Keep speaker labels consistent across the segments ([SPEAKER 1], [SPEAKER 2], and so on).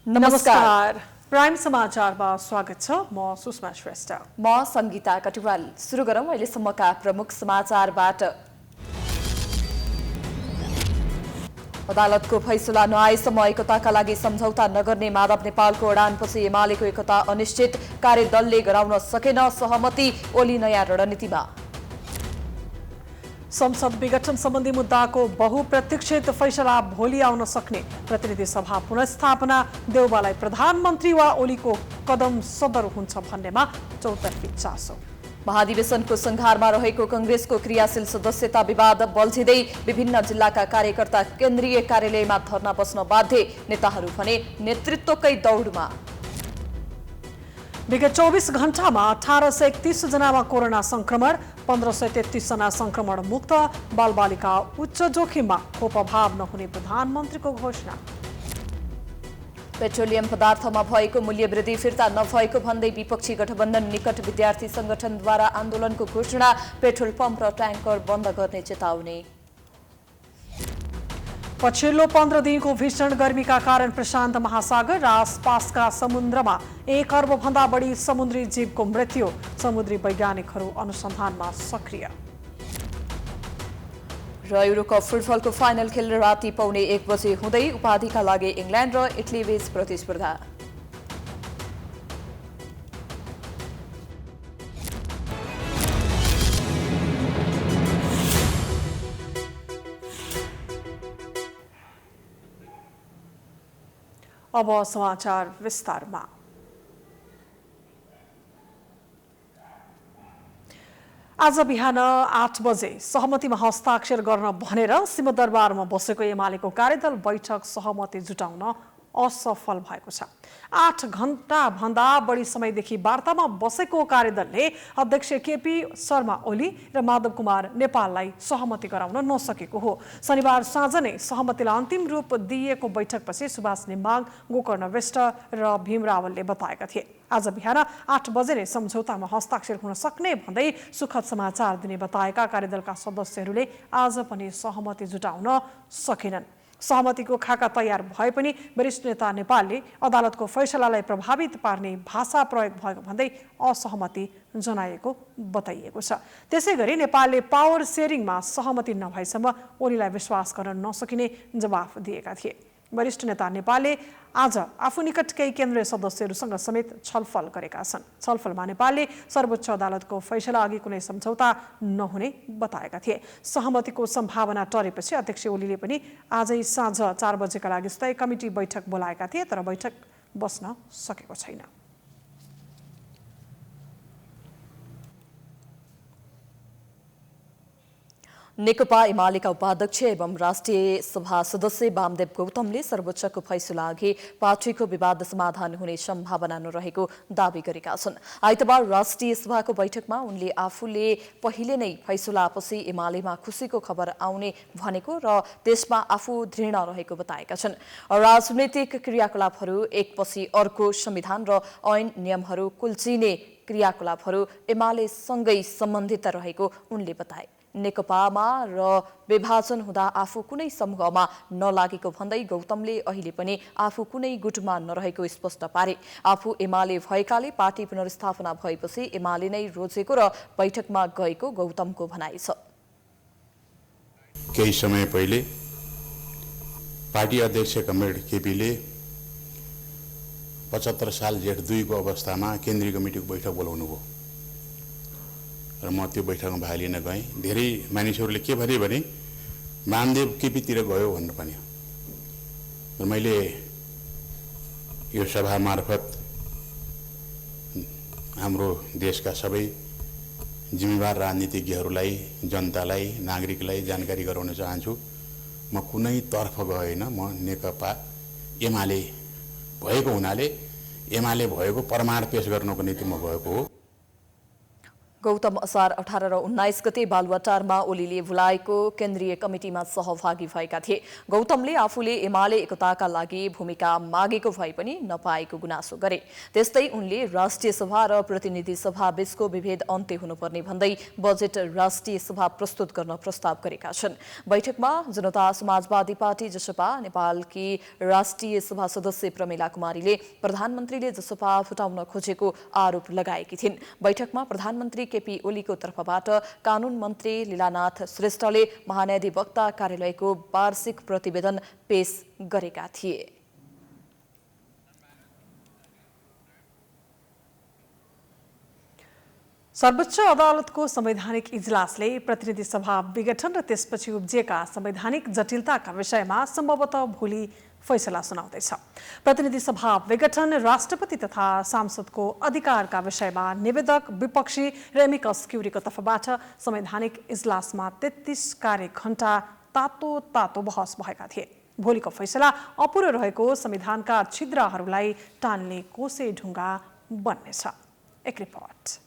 [SPEAKER 1] नमस्कार। प्राइम समाचारमा स्वागत छ। म सुषमा श्रेष्ठ।
[SPEAKER 2] म संगीता कटुवाल। सुरु गरौं अहिलेसम्मका प्रमुख समाचारबाट। अदालतको फैसला नआएसम्म एकताका लागि सम्झौता नगर्ने माधव नेपालको अडानपछि एमालेको एकता अनिश्चित। कार्यदलले गराउन सकेन सहमति। ओली नयाँ रणनीतिमा।
[SPEAKER 1] संसद विघटन सम्बन्धी मुद्दाको बहुप्रतीक्षित फैसला भोलि आउन सक्ने। प्रतिनिधि सभा पुनर्स्थापना देउबालाई प्रधानमन्त्री वा ओलीको कदम सदर हुन्छ भन्नेमा चौतर्फी चासो।
[SPEAKER 2] महाधिवेशनको संघारमा रहेको कंग्रेसको क्रियाशील सदस्यता विवाद बल्झिँदै विभिन्न जिल्लाका कार्यकर्ता केन्द्रीय कार्यालयमा धरना बस्न बाध्य। नेताहरू भने नेतृत्वकै दौडमा।
[SPEAKER 1] विगत 24 घण्टामा 1831 जनामा कोरोना संक्रमण, 1533 जना संक्रमण मुक्त। बालबालिका उच्च जोखिममा, खोप अभाव नहुने प्रधानमन्त्रीको घोषणा।
[SPEAKER 2] पेट्रोलियम पदार्थमा भएको मूल्य वृद्धि फिर्ता नभएको भन्दै विपक्षी गठबन्धन निकट विद्यार्थी संगठनद्वारा आन्दोलनको घोषणा। पेट्रोल पम्प र ट्याङ्कर बन्द गर्ने चेतावनी।
[SPEAKER 1] पछिल्लो 15 दिनको भीषण गर्मीका कारण प्रशान्त महासागर र आसपासका समुद्रमा 1 अर्ब भन्दा बढी समुद्री जीवको मृत्यु। समुद्री वैज्ञानिकहरू अनुसन्धानमा सक्रिय।
[SPEAKER 2] र युरोकप फुटबलको फाइनल खेल राति 1:15 बजे हुँदै उपाधिका लागि इङ्ल्यान्ड र इटली बीच प्रतिस्पर्धा।
[SPEAKER 1] अब समाचार विस्तारमा। आज बिहान 8 बजे सहमतिमा हस्ताक्षर गर्न भनेर सिंहदरबारमा बसेको एमालेको कार्यदल बैठक सहमति जुटाउन असफल भएको छ। 8 घण्टा भन्दा बढी समयदेखि वार्तामा बसेको कार्यदलले अध्यक्ष केपी शर्मा ओली र माधव कुमार नेपाललाई सहमति गराउन नसकेको हो। शनिबार साँझ नै सहमतिलाई अन्तिम रूप दिइएको बैठकपछि सुभाष नेमाङ, गोकर्ण विष्ट र भीम रावलले बताएका थिए। आज बिहान 8 बजे नै सम्झौतामा हस्ताक्षर हुन सक्ने भन्दै सुखद समाचार दिने बताएका कार्यदलका सदस्यहरूले आज पनि सहमति जुटाउन सकेनन्। सहमतिको खाका तयार भए पनि वरिष्ठ नेता नेपालले अदालतको फैसलालाई प्रभावित पार्ने भाषा प्रयोग भएको भन्दै असहमति जनाएको बताइएको छ। त्यसैगरी नेपालले पावर सेयरिङमा सहमति नभएसम्म ओलीलाई विश्वास गर्न नसकिने जवाफ दिएका थिए। वरिष्ठ नेता नेपालले आज आफू निकट केही केन्द्रीय सदस्यहरूसँग समेत छलफल गरेका छन्। छलफलमा नेपालले सर्वोच्च अदालतको फैसला अघि कुनै सम्झौता नहुने बताएका थिए। सहमतिको सम्भावना टरेपछि अध्यक्ष ओलीले पनि आजै साँझ 4 बजेका लागि स्थायी कमिटी बैठक बोलाएका थिए, तर बैठक बस्न सकेको छैन।
[SPEAKER 2] नेकपा एमालेका उपाध्यक्ष एवं राष्ट्रिय सभा सदस्य वामदेव गौतमले सर्वोच्चको फैसला अघि पार्टीको विवाद समाधान हुने सम्भावना नरहेको दावी गरेका छन्। आइतबार राष्ट्रिय सभाको बैठकमा उनले आफूले पहिले नै फैसलापछि एमालेमा खुसीको खबर आउने भनेको र त्यसमा आफू दृढ रहेको बताएका छन्। राजनैतिक क्रियाकलापहरू एकपछि अर्को संविधान र ऐन नियमहरू कुल्चिने क्रियाकलापहरू एमालेसँगै सम्बन्धित रहेको उनले बताए। नेकपामा र विभाजन हुँदा आफू कुनै समूहमा नलागेको भन्दै गौतमले अहिले पनि आफू कुनै गुटमा नरहेको स्पष्ट पारे। आफू एमाले भएकाले पार्टी पुनर्स्थापना भएपछि एमाले नै रोजेको र बैठकमा गएको गौतमको भनाइ छ।
[SPEAKER 3] केही समय पहिले पार्टी अध्यक्ष कमरेड केपीले 75 साल जेठ 2 को अवस्थामा केन्द्रीय कमिटीको बैठक बोलाउनु भयो र म त्यो बैठकमा भाग लिन गएँ। धेरै मानिसहरूले के भने वामदेव केपीतिर गयो भन्नु पनि। र मैले यो सभा मार्फत हाम्रो देशका सबै जिम्मेवार राजनीतिज्ञहरूलाई, जनतालाई, नागरिकलाई जानकारी गराउन चाहन्छु। म कुनै तर्फ गएन। म नेकपा एमाले भएको हुनाले एमाले भएको प्रमाण पेश गर्नको निम्ति म गएको हो।
[SPEAKER 2] गौतम असार 18 र 19 गते बालुवाटारमा ओलीले भुलाएको केन्द्रीय कमिटीमा सहभागी भएका थिए। गौतमले आफूले एमाले एकताका लागि भूमिका मागेको भए पनि नपाएको गुनासो गरे। त्यस्तै उनले राष्ट्रिय सभा र प्रतिनिधि सभा बीचको विभेद अन्त्य हुनुपर्ने भन्दै बजेट राष्ट्रिय सभा प्रस्तुत गर्न प्रस्ताव गरेका छन्। बैठकमा जनता समाजवादी पार्टी जसपा, नेपालकी राष्ट्रिय सभा सदस्य प्रमिला कुमारीले प्रधानमन्त्रीले जसपा फुटाउन खोजेको आरोप लगाएकी थिइन्। बैठकमा प्रधानमन्त्री केपी ओलीको तर्फबाट कानून मन्त्री लीलानाथ श्रेष्ठले महान्यायाधिवक्ता कार्यालयको वार्षिक प्रतिवेदन पेश गरेका थिए।
[SPEAKER 1] सर्वोच्च अदालतको संवैधानिक इजलासले प्रतिनिधि सभा विघटन र त्यसपछि उब्जिएका संवैधानिक जटिलताका विषयमा सम्भवतः भोलि फैसला सुनाउँदैछ। प्रतिनिधि सभा विघटन, राष्ट्रपति तथा सांसदको अधिकारका विषयमा निवेदक, विपक्षी र एमिकस क्युरीको तर्फबाट संवैधानिक इजलासमा 33 कार्यघण्टा तातो बहस भएका थिए। भोलिको फैसला अपुरो रहेको संविधानका छिद्रहरूलाई टाल्ने कोसे ढुङ्गा बन्नेछ। एक रिपोर्ट।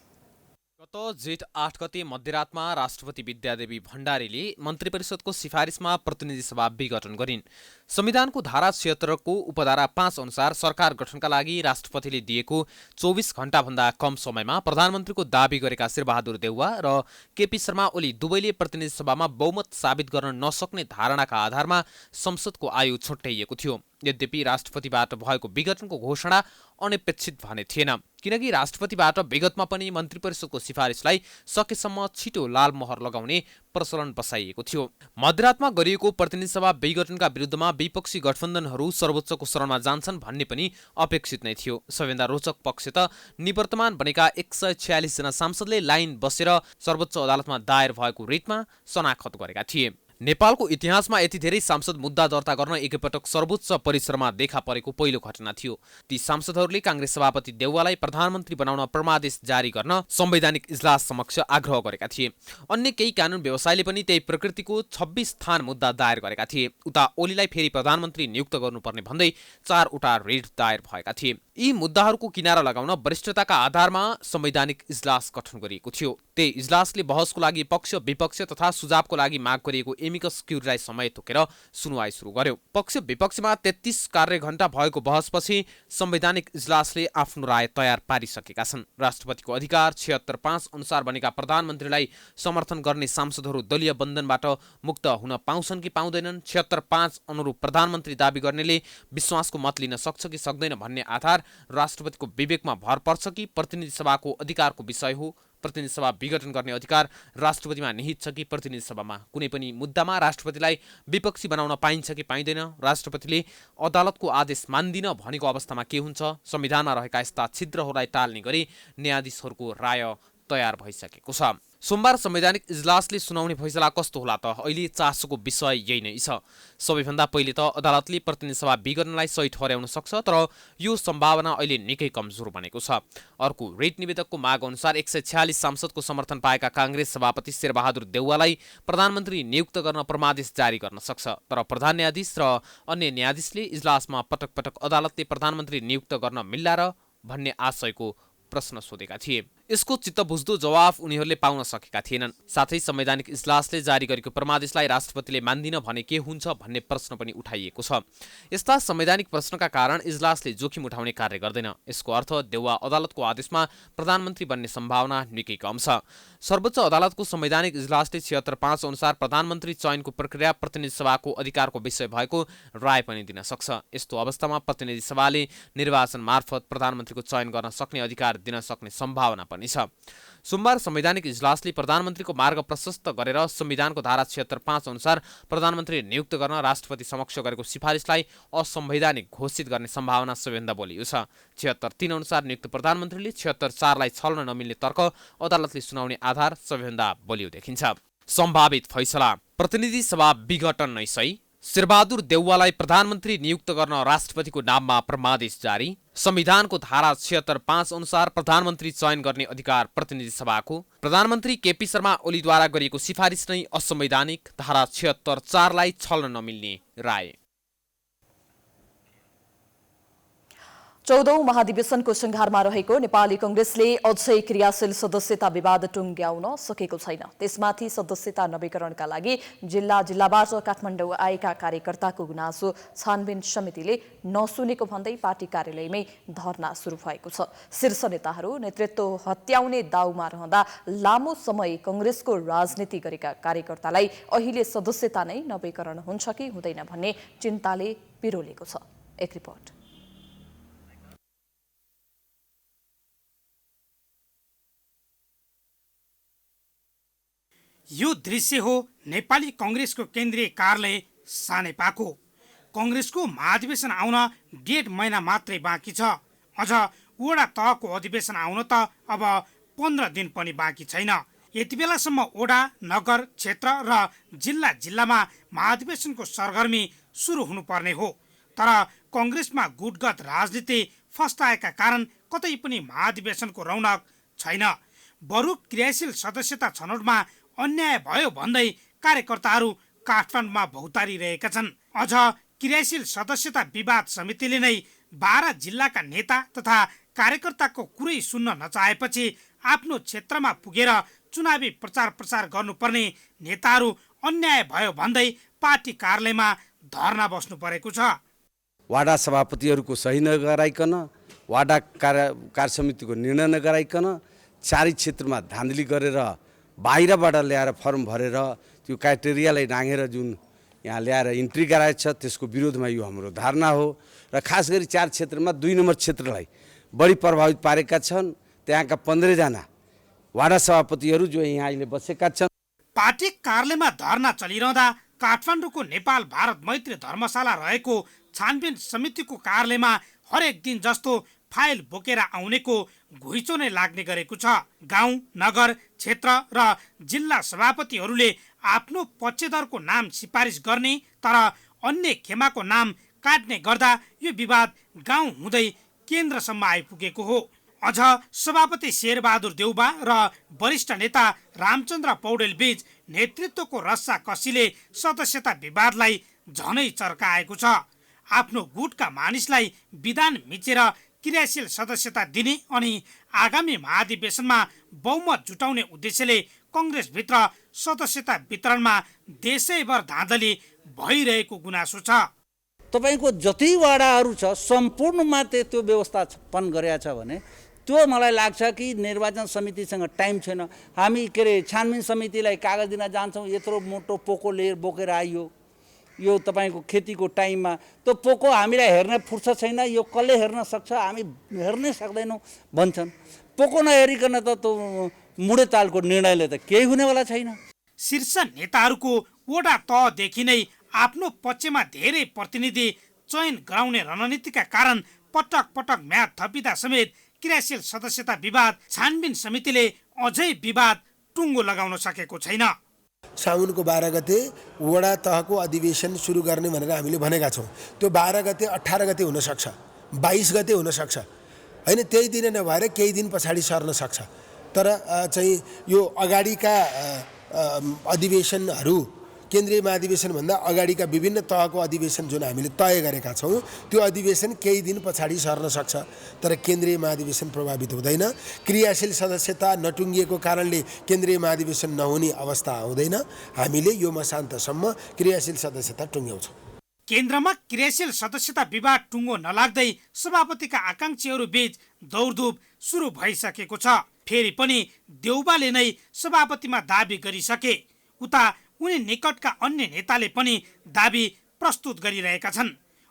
[SPEAKER 4] गत जेठ 8 गते मध्यरातमा राष्ट्रपति विद्यादेवी भण्डारीले मन्त्री परिषदको सिफारिसमा प्रतिनिधि सभा विघटन गरिन्। संविधानको धारा 76 को उपधारा 5 अनुसार सरकार गठनका लागि राष्ट्रपतिले दिएको 24 घण्टाभन्दा कम समयमा प्रधानमन्त्रीको दाबी गरेका शेरबहादुर देउवा र केपी शर्मा ओली दुवैले प्रतिनिधि सभामा बहुमत साबित गर्न नसक्ने धारणाका आधारमा संसदको आयु छुट्याइएको थियो। यद्यपि राष्ट्रपतिबाट भएको विघटनको घोषणा अनपेक्षित भने थिएन, किनकि राष्ट्रपतिबाट विगतमा पनि मन्त्री परिषदको सिफारिसलाई सकेसम्म छिटो लाल मोहर लगाउने प्रचलन बसाइएको थियो। मध्यरातमा गरिएको प्रतिनिधि सभा विघटनका विरुद्धमा विपक्षी गठबन्धनहरू सर्वोच्चको शरणमा जान्छन् भन्ने पनि अपेक्षित नै थियो। सबैभन्दा रोचक पक्ष त निवर्तमान बनेका 146 जना सांसदले लाइन बसेर सर्वोच्च अदालतमा दायर भएको रिटमा शनाखत गरेका थिए। नेपालको इतिहासमा यति धेरै सांसद मुद्दा दर्ता गर्न एकैपटक सर्वोच्च परिसरमा देखा परेको पहिलो घटना थियो। ती सांसदहरूले कांग्रेस सभापति देउवालाई प्रधानमन्त्री बनाउन परमादेश जारी गर्न संवैधानिक इजलास समक्ष आग्रह गरेका थिए। अन्य केही कानून व्यवसायीले पनि त्यही प्रकृतिको 26 स्थान मुद्दा दायर गरेका थिए। उता ओलीलाई फेरि प्रधानमन्त्री नियुक्त गर्नुपर्ने भन्दै 4 वटा रिट दायर भएका थिए। यी मुद्दाहरूको किनारा लगाउन वरिष्ठताका आधारमा संवैधानिक इजलास गठन गरिएको थियो। त्यही इजलासले बहसको लागि पक्ष, विपक्ष तथा सुझावको लागि माग गरिएको एमिकस क्युरीलाई समय तोकेर सुनवाई सुरु गर्यो। पक्ष विपक्षमा 33 कार्यघण्टा भएको बहसपछि संवैधानिक इजलासले आफ्नो राय तयार पारिसकेका छन्। राष्ट्रपतिको अधिकार 76(5) अनुसार बनेका प्रधानमन्त्रीलाई समर्थन गर्ने सांसदहरू दलीय बन्धनबाट मुक्त हुन पाउँछन् कि पाउँदैनन्, 76(5) अनुरूप प्रधानमन्त्री दाबी गर्नेले विश्वासको मत लिन सक्छ कि सक्दैन भन्ने आधार राष्ट्रपतिको विवेकमा भर पर्छ कि प्रतिनिधि सभाको अधिकारको विषय हो। प्रतिनिधि सभा विघटन गर्ने अधिकार राष्ट्रपतिमा निहित छ कि प्रतिनिधि सभामा कुनै पनि मुद्दामा राष्ट्रपतिलाई विपक्षी बनाउन पाइन्छ कि पाइँदैन, राष्ट्रपतिले अदालतको आदेश मान्दिन भनेको अवस्थामा के हुन्छ, संविधानमा रहेका यस्ता छिद्रहरूलाई टाल्ने गरी न्यायाधीशहरूको राय तयार भइसकेको छ। सोमबार संवैधानिक इजलासले सुनाउने फैसला कस्तो होला त अहिले चासोको विषय यही नै छ। सबैभन्दा पहिले त अदालतले प्रतिनिधि सभा विघटनलाई सही ठहर्याउन सक्छ, तर यो सम्भावना अहिले निकै कमजोर बनेको छ। अर्को रिट निवेदकको माग अनुसार 146 सांसदको समर्थन पाएका कांग्रेस सभापति शेरबहादुर देउवालाई प्रधानमन्त्री नियुक्त गर्न परमादेश जारी गर्न सक्छ, तर प्रधान न्यायाधीश र अन्य न्यायाधीशले इजलासमा पटक पटक अदालतले प्रधानमन्त्री नियुक्त गर्न मिल्ला र भन्ने आशयको प्रश्न सोधेका थिए। यसको चित्तबुझ्दो जवाफ उनीहरूले पाउन सकेका थिएनन्। साथै संवैधानिक इजलासले जारी गरेको परमादेशलाई राष्ट्रपतिले मान्दिन भने के हुन्छ भन्ने प्रश्न पनि उठाइएको छ। यस्ता संवैधानिक प्रश्नका कारण इजलासले जोखिम उठाउने कार्य गर्दैन। यसको अर्थ देउवा अदालतको आदेशमा प्रधानमन्त्री बन्ने सम्भावना निकै कम छ। सर्वोच्च अदालतको संवैधानिक इजलासले 76(5) अनुसार प्रधानमन्त्री चयनको प्रक्रिया प्रतिनिधि सभाको अधिकारको विषय भएको राय पनि दिन सक्छ। यस्तो अवस्थामा प्रतिनिधि सभाले निर्वाचन मार्फत प्रधानमन्त्रीको चयन गर्न सक्ने अधिकार दिन सक्ने सम्भावना पनि छ। सोमबार संवैधानिक इजलासले प्रधानमन्त्रीको मार्ग प्रशस्त गरेर संविधानको धारा 76(5) अनुसार प्रधानमन्त्री नियुक्त गर्न राष्ट्रपति समक्ष गरेको सिफारिसलाई असंवैधानिक घोषित गर्ने सम्भावना सबैभन्दा बलियो छ। 76(3) अनुसार नियुक्त प्रधानमन्त्रीले 76(4)लाई छल्न नमिल्ने तर्क अदालतले सुनाउने आधार सबैभन्दा बलियो देखिन्छ। सम्भावित फैसला प्रतिनिधि सभा विघटन नै सही, शेरबहादुर देउवालाई प्रधानमन्त्री नियुक्त गर्न राष्ट्रपतिको नाममा परमादेश जारी, संविधानको धारा 76(5) अनुसार प्रधानमन्त्री चयन गर्ने अधिकार प्रतिनिधि सभाको, प्रधानमन्त्री केपी शर्मा ओलीद्वारा गरिएको सिफारिस नै असंवैधानिक, धारा 76(4)लाई छल्न नमिल्ने राय।
[SPEAKER 2] 14औं महाधिवेशनको संघारमा रहेको नेपाली कांग्रेसले अझै क्रियाशील सदस्यता विवाद टुंग्याउन सकेको छैन। त्यसमाथि सदस्यता नवीकरणका लागि जिल्लाबाट काठमाडौँ आएका कार्यकर्ताको गुनासो छानबिन समितिले नसुनेको भन्दै पार्टी कार्यालयमै धरना सुरु भएको छ। शीर्ष नेताहरू नेतृत्व हत्याउने दाउमा रहँदा लामो समय कांग्रेसको राजनीति गरेका कार्यकर्तालाई अहिले सदस्यता नै नवीकरण हुन्छ कि हुँदैन भन्ने चिन्ताले पिरोलेको छ। एक रिपोर्ट।
[SPEAKER 5] यो दृश्य हो नेपाली कांग्रेसको केन्द्रीय कार्यालय सानेपाको। कांग्रेसको महाधिवेशन आउन 1.5 महिना मात्रै बाँकी छ। अझ वडा तहको अधिवेशन आउन त अब 15 दिन पनि बाँकी छैन। यति बेलासम्म वडा, नगर, क्षेत्र र जिल्लामा महाधिवेशनको सरगर्मी सुरु हुनुपर्ने हो। तर कांग्रेसमा गुटगत राजनीति फस्टाएका कारण कतै पनि महाधिवेशनको रौनक छैन। बरु क्रियाशील सदस्यता छनौटमा अन्याय भयो भन्दै कार्यकर्ताहरू काठमाडौँमा भौतारिरहेका छन्। अझ क्रियाशील सदस्यता विवाद समितिले नै 12 जिल्लाका नेता तथा कार्यकर्ताको कुरै सुन्न नचाहेपछि आफ्नो क्षेत्रमा पुगेर चुनावी प्रचार गर्नुपर्ने नेताहरू अन्याय भयो भन्दै पार्टी कार्यालयमा धरना बस्नु परेको छ।
[SPEAKER 6] वाडा सभापतिहरूको सही नगराइकन, वाडा कार्य समितिको निर्णय नगराइकन चारै क्षेत्रमा धाँधली गरेर बाहिरबाट ल्याएर फर्म भरेर त्यो क्राइटेरियालाई नाघेर जुन यहाँ ल्याएर इन्ट्री गराएछ त्यसको विरोधमा यो हाम्रो धारणा हो। र खास गरी 4 क्षेत्रमा 2 नम्बर क्षेत्रलाई बढी प्रभावित पारेका छन्। त्यहाँका 15 जना वाडा सभापतिहरू जो यहाँ अहिले बसेका छन्।
[SPEAKER 5] पार्टी कार्यालयमा धरना चलिरहँदा काठमाडौँको नेपाल भारत मैत्री धर्मशाला रहेको छानबिन समितिको कार्यालयमा हरेक दिन जस्तो फाइल बोकेर आउनेको घुइँचो नै लाग्ने गरेको छ। गाउँ, नगर, क्षेत्र र जिल्ला सभापतिहरूले आफ्नो पक्षधरको नाम सिफारिस गर्ने तर अन्य खेमाको नाम काट्ने गर्दा यो विवाद गाउँ हुँदै केन्द्रसम्म आइपुगेको हो। अझ सभापति शेरबहादुर देउबा र वरिष्ठ नेता रामचन्द्र पौडेल बीच नेतृत्वको रस्साकसीले सदस्यता विवादलाई झनै चर्काएको छ। आफ्नो गुटका मानिसलाई विधान मिचेर क्रियाशील सदस्यता दिने अनि आगामी महाधिवेशनमा बहुमत जुटाउने उद्देश्यले कांग्रेसभित्र सदस्यता वितरणमा देशैभर धाँधली भइरहेको गुनासो छ।
[SPEAKER 7] तपाईको जति वाडाहरू छ सम्पूर्णमा त्यो व्यवस्थापन गरेका छ भने त्यो मलाई लाग्छ कि निर्वाचन समितिसँग टाइम छैन। हामी छानबिन समितिलाई कागज दिन जान्छौँ, यत्रो मोटो पोको लिएर बोकेर आइयो यो तपाईको खेतीको टाइममा। त्यो पोको हामीलाई हेर्न फुर्सद छैन, यो कसले हेर्न सक्छ, हामी हेर्नै सक्दैनौँ भन्छन्। पोको नहेरिकन त त्यो मुडे तालको निर्णयले त केही हुनेवाला छैन।
[SPEAKER 5] शीर्ष नेताहरूको वडा तहदेखि नै आफ्नो पक्षमा धेरै प्रतिनिधि चयन गराउने रणनीतिका कारण पटक पटक म्याद थपिँदा समेत क्रियाशील सदस्यता विवाद छानबिन समितिले अझै विवाद टुङ्गो लगाउन सकेको छैन।
[SPEAKER 8] साउनको 12 गते वडा तहको अधिवेशन सुरु गर्ने भनेर हामीले भनेका छौँ। त्यो 12 गते 18 गते हुन सक्छ, 22 गते हुन सक्छ हैन, त्यही दिन नभएर केही दिन पछाडि सर्न सक्छ। तर चाहिँ यो अगाडिका अधिवेशनहरू केन्द्रीय महाधिवेशन भन्दा अगाडिका विभिन्न तहको अधिवेशन जुन हामीले तय गरेका छौँ त्यो अधिवेशन केही दिन पछाडि सर्न सक्छ। तर केन्द्रीय महाधिवेशन प्रभावित हुँदैन। क्रियाशील सदस्यता नटुङ्गिएको कारणले केन्द्रीय महाधिवेशन नहुने अवस्था आउँदैन। हामीले यो मसान्तसम्म क्रियाशील सदस्यता टुङ्ग्याउँछौँ।
[SPEAKER 5] केन्द्रमा क्रियाशील सदस्यता विवाद टुङ्गो नलाग्दै सभापतिका आकांक्षीहरू बीच दौडधुप सुरु भइसकेको छ। फेरि पनि देउबाले नै सभापतिमा दाबी गरिसके, उता उनी निकटका अन्य नेताले पनि दाबी प्रस्तुत गरिरहेका छन्।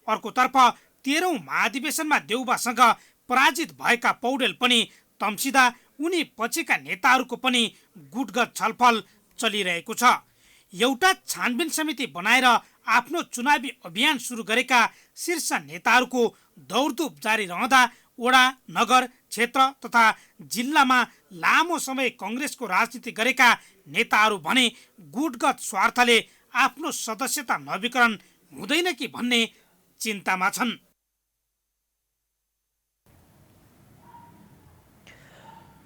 [SPEAKER 5] अर्कोतर्फ 13औं महाधिवेशनमा देउबासँग पराजित भएका पौडेल पनि तम्सिँदा उनी पछिका नेताहरूको पनि गुटगत छलफल चलिरहेको छ। एउटा छानबिन समिति बनाएर आफ्नो चुनावी अभियान सुरु गरेका शीर्ष नेताहरूको दौडधुप जारी रहँदा वडा, नगर, क्षेत्र तथा जिल्लामा लामो समय कांग्रेसको राजनीति गरेका नेताहरू भने गुटगत स्वार्थले आफ्नो सदस्यता नवीकरण हुँदैन कि भन्ने चिन्तामा छन्।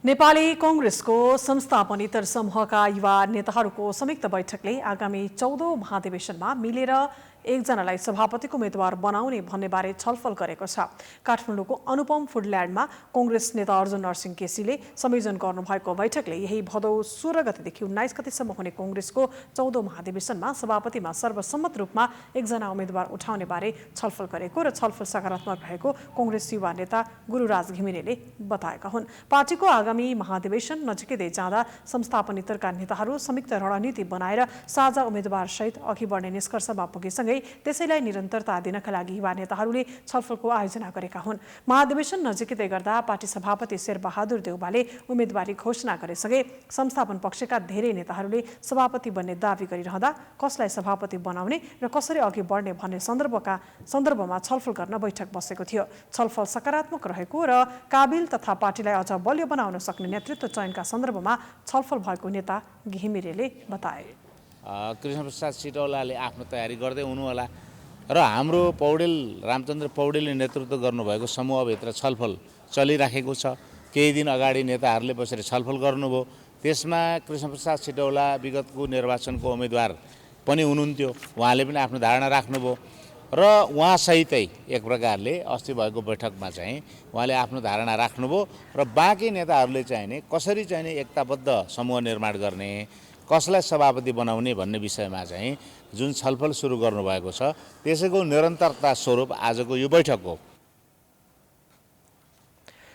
[SPEAKER 1] नेपाली कांग्रेसको संस्थापनेतर समूहका युवा नेताहरूको संयुक्त बैठकले आगामी 14औं महाधिवेशनमा मिलेर एकजनालाई सभापतिको उम्मेद्वार बनाउने भन्नेबारे छलफल गरेको छ। काठमाडौँको अनुपम फुडल्यान्डमा कांग्रेस नेता अर्जुन नरसिंह केसीले संयोजन गर्नुभएको बैठकले यही भदौ 16 गतेदेखि 19 गतेसम्म हुने कांग्रेसको 14औं महाधिवेशनमा सभापतिमा सर्वसम्मत रूपमा एकजना उम्मेद्वार उठाउने बारे छलफल गरेको र छलफल सकारात्मक रहेको कांग्रेस युवा नेता गुरुराज घिमिरेले बताएका हुन्। पार्टीको आगामी महाधिवेशन नजिकै जाँदा संस्थापन इतरका नेताहरू संयुक्त रणनीति बनाएर साझा उम्मेद्वार सहित अघि बढ्ने निष्कर्षमा पुगेसँगै त्यसैलाई निरन्तरता दिनका लागि युवा नेताहरूले छलफलको आयोजना गरेका हुन्। महाधिवेशन नजिकै गर्दा पार्टी सभापति शेरबहादुर देउवाले उम्मेदवारी घोषणा गरेसँगै संस्थापन पक्षका धेरै नेताहरूले सभापति बन्ने दावी गरिरहँदा कसलाई सभापति बनाउने र कसरी अघि बढ्ने भन्ने सन्दर्भमा छलफल गर्न बैठक बसेको थियो। छलफल सकारात्मक रहेको र काबिल तथा पार्टीलाई अझ बलियो बनाउन सक्ने नेतृत्व चयनका सन्दर्भमा छलफल भएको नेता घिमिरेले बताए।
[SPEAKER 9] कृष्णप्रसाद सिटौलाले आफ्नो तयारी गर्दै हुनुहोला र हाम्रो रामचन्द्र पौडेलले नेतृत्व गर्नुभएको समूहभित्र छलफल चलिराखेको छ। केही दिन अगाडि नेताहरूले बसेर छलफल गर्नुभयो। त्यसमा कृष्णप्रसाद सिटौला विगतको निर्वाचनको उम्मेदवार पनि हुनुहुन्थ्यो। उहाँले पनि आफ्नो धारणा राख्नुभयो र उहाँसहितै एक प्रकारले अस्ति भएको बैठकमा चाहिँ उहाँले आफ्नो धारणा राख्नुभयो र बाँकी नेताहरूले चाहिने कसरी चाहिने एकताबद्ध समूह निर्माण गर्ने, कसलाई सभापति बनाउने भन्ने विषयमा चाहिँ जुन छलफल सुरु गर्नुभएको छ त्यसैको निरन्तरता स्वरूप आजको यो बैठक हो।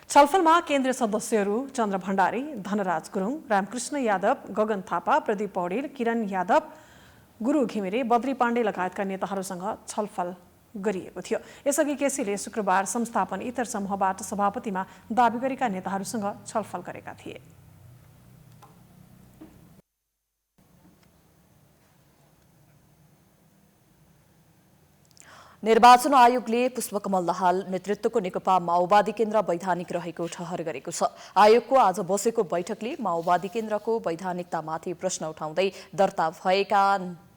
[SPEAKER 1] छलफलमा केन्द्रीय सदस्यहरू चन्द्र भण्डारी, धनराज गुरुङ, रामकृष्ण यादव, गगन थापा, प्रदीप पौडेल, किरण यादव, गुरु घिमिरे, बद्री पाण्डे लगायतका नेताहरूसँग छलफल गरिएको थियो। यसअघि केसीले शुक्रबार संस्थापन इतर समूहबाट सभापतिमा दावी गरेका नेताहरूसँग छलफल गरेका थिए।
[SPEAKER 2] निर्वाचन आयोगले पुष्पकमल दाहाल नेतृत्वको नेकपा माओवादी केन्द्र वैधानिक रहेको ठहर गरेको छ। आयोगको आज बसेको बैठकले माओवादी केन्द्रको वैधानिकतामाथि प्रश्न उठाउँदै दर्ता भएका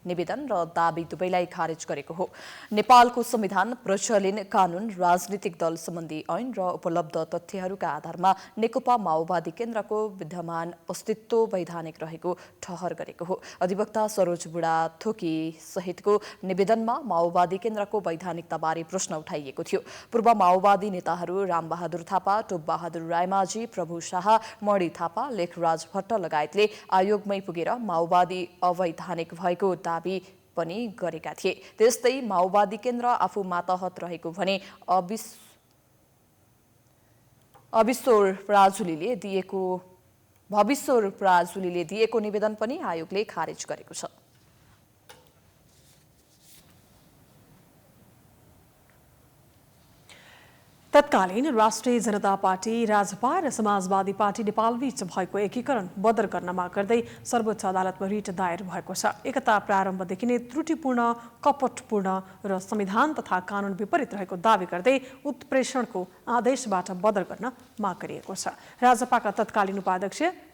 [SPEAKER 2] निवेदन र दाबी दुवैलाई खारेज गरेको हो। नेपालको संविधान, प्रचलित कानून, राजनीतिक दल सम्बन्धी ऐन र उपलब्ध तथ्यहरूका आधारमा नेकपा माओवादी केन्द्रको विद्यमान अस्तित्व वैधानिक रहेको ठहर गरेको हो। अधिवक्ता सरोज बुढाथोकी सहितको निवेदनमा माओवादी केन्द्रको वैधानिकताबारे प्रश्न उठाइएको थियो। पूर्व माओवादी नेताहरू रामबहादुर थापा, टोपबहादुर रायमाझी, प्रभु शाह, मणि थापा, लेखराज भट्ट लगायतले आयोगमै पुगेर माओवादी अवैधानिक भएको दाबी पनि गरेका थिए। त्यस्तै माओवादी केन्द्र आफू मातहत रहेको भने भविश्वर प्राजुलीले दिएको निवेदन पनि आयोगले खारेज गरेको छ।
[SPEAKER 1] तत्कालीन राष्ट्रिय जनता पार्टी, राजपा र समाजवादी पार्टी नेपालबीच भएको एकीकरण बदर गर्न माग गर्दै सर्वोच्च अदालतमा रिट दायर भएको छ। एकता प्रारम्भदेखि नै त्रुटिपूर्ण, कपटपूर्ण र संविधान तथा कानून विपरीत रहेको दावी गर्दै उत्प्रेषणको आदेशबाट बदर गर्न माग गरिएको छ। राजपाका तत्कालीन उपाध्यक्ष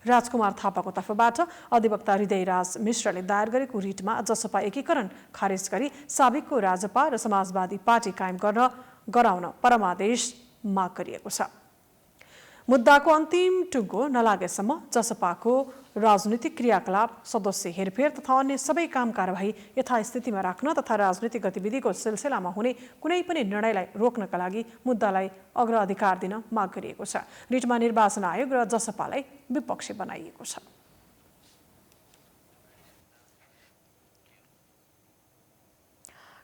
[SPEAKER 1] राजकुमार थापाको तर्फबाट अधिवक्ता हृदयराज मिश्रले दायर गरेको रिटमा जसपा एकीकरण खारेज गरी साबिकको राजपा र समाजवादी पार्टी कायम गराउन परमादेश माग गरिएको छ। मुद्दाको अन्तिम टुङ्गो नलागेसम्म जसपाको राजनीतिक क्रियाकलाप, सदस्य हेरफेर तथा अन्य सबै काम कारबाही यथास्थितिमा राख्न तथा राजनीतिक गतिविधिको सिलसिलामा हुने कुनै पनि निर्णयलाई रोक्नका लागि मुद्दालाई अग्राधिकार दिन माग गरिएको छ। रिटमा निर्वाचन आयोग र जसपालाई विपक्षी बनाइएको छ।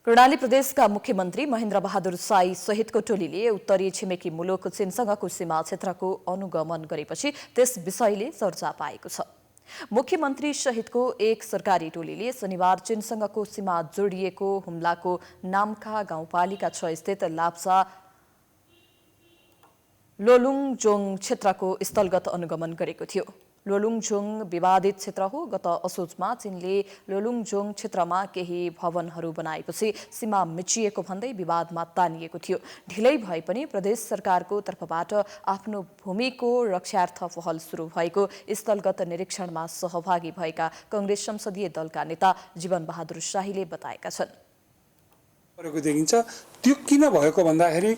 [SPEAKER 2] कर्णाली प्रदेशका मुख्यमन्त्री महेन्द्र बहादुर साई सहितको टोलीले उत्तरी छिमेकी मुलुक चीनसँगको सीमा क्षेत्रको अनुगमन गरेपछि त्यस विषयले चर्चा पाएको छ। मुख्यमन्त्री सहितको एक सरकारी टोलीले शनिबार चीनसँगको सीमा जोडिएको हुम्लाको नाम्खा गाउँपालिका 6 स्थित लाप्चा लोलुङजोङ क्षेत्रको स्थलगत अनुगमन गरेको थियो। लोलुङजोङ विवादित क्षेत्र हो। गत असोजमा चीनले लोलुङजोङ क्षेत्रमा केही भवनहरू बनाएपछि सीमा मिचिएको भन्दै विवादमा तानिएको थियो। ढिलै भए पनि प्रदेश सरकारको तर्फबाट आफ्नो भूमिको रक्षार्थ पहल सुरु भएको स्थलगत निरीक्षणमा सहभागी भएका कांग्रेस संसदीय दलका नेता जीवन बहादुर शाहीले बताएका छन्।
[SPEAKER 10] गरेको देखिन्छ। त्यो किन भएको भन्दाखेरि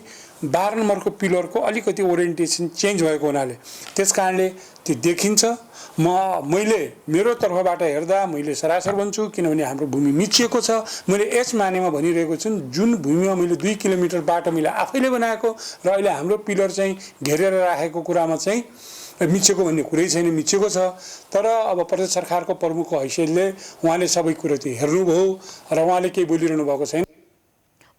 [SPEAKER 10] 12 नम्बरको पिलरको अलिकति ओरिएन्टेसन चेन्ज भएको हुनाले त्यस कारणले त्यो देखिन्छ। मैले मेरो तर्फबाट हेर्दा मैले सरासर भन्छु, किनभने हाम्रो भूमि मिचिएको छ। मैले यस मानेमा भनिरहेको छु, जुन भूमिमा मैले 2 किलोमिटर बाटो मैले आफैले बनाएको र अहिले हाम्रो पिलर चाहिँ घेरेर राखेको कुरामा चाहिँ मिचेको भन्ने कुरै छैन, मिचेको छ। तर अब प्रदेश सरकारको प्रमुखको हैसियतले उहाँले सबै कुरो त्यो हेर्नुभयो र उहाँले केही बोलिरहनु भएको छैन।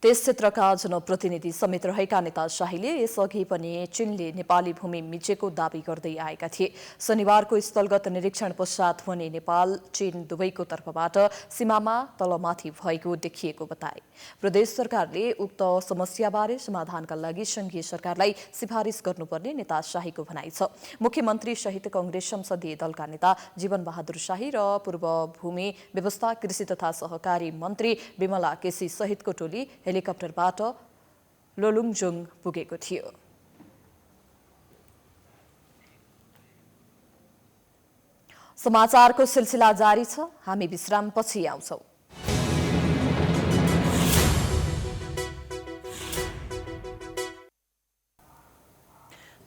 [SPEAKER 2] त्यस क्षेत्रका जनप्रतिनिधि समेत रहेका नेता शाहीले यसअघि पनि चीनले नेपाली भूमि मिचेको दावी गर्दै आएका थिए। शनिबारको स्थलगत निरीक्षण पश्चात भने नेपाल चीन दुवैको तर्फबाट सीमामा तलमाथि भएको देखिएको बताए। प्रदेश सरकारले उक्त समस्याबारे समाधानका लागि संघीय सरकारलाई सिफारिस गर्नुपर्ने नेता शाहीको भनाइ छ। मुख्यमन्त्री सहित कांग्रेस संसदीय दलका नेता जीवन बहादुर शाही र पूर्व भूमि व्यवस्था कृषि तथा सहकारी मन्त्री विमला केसी सहितको टोली हेलिकप्टरबाट लोलुङजुङ पुगेको थियो। समाचारको सिलसिला जारी छ, हामी विश्रामपछि आउँछौं।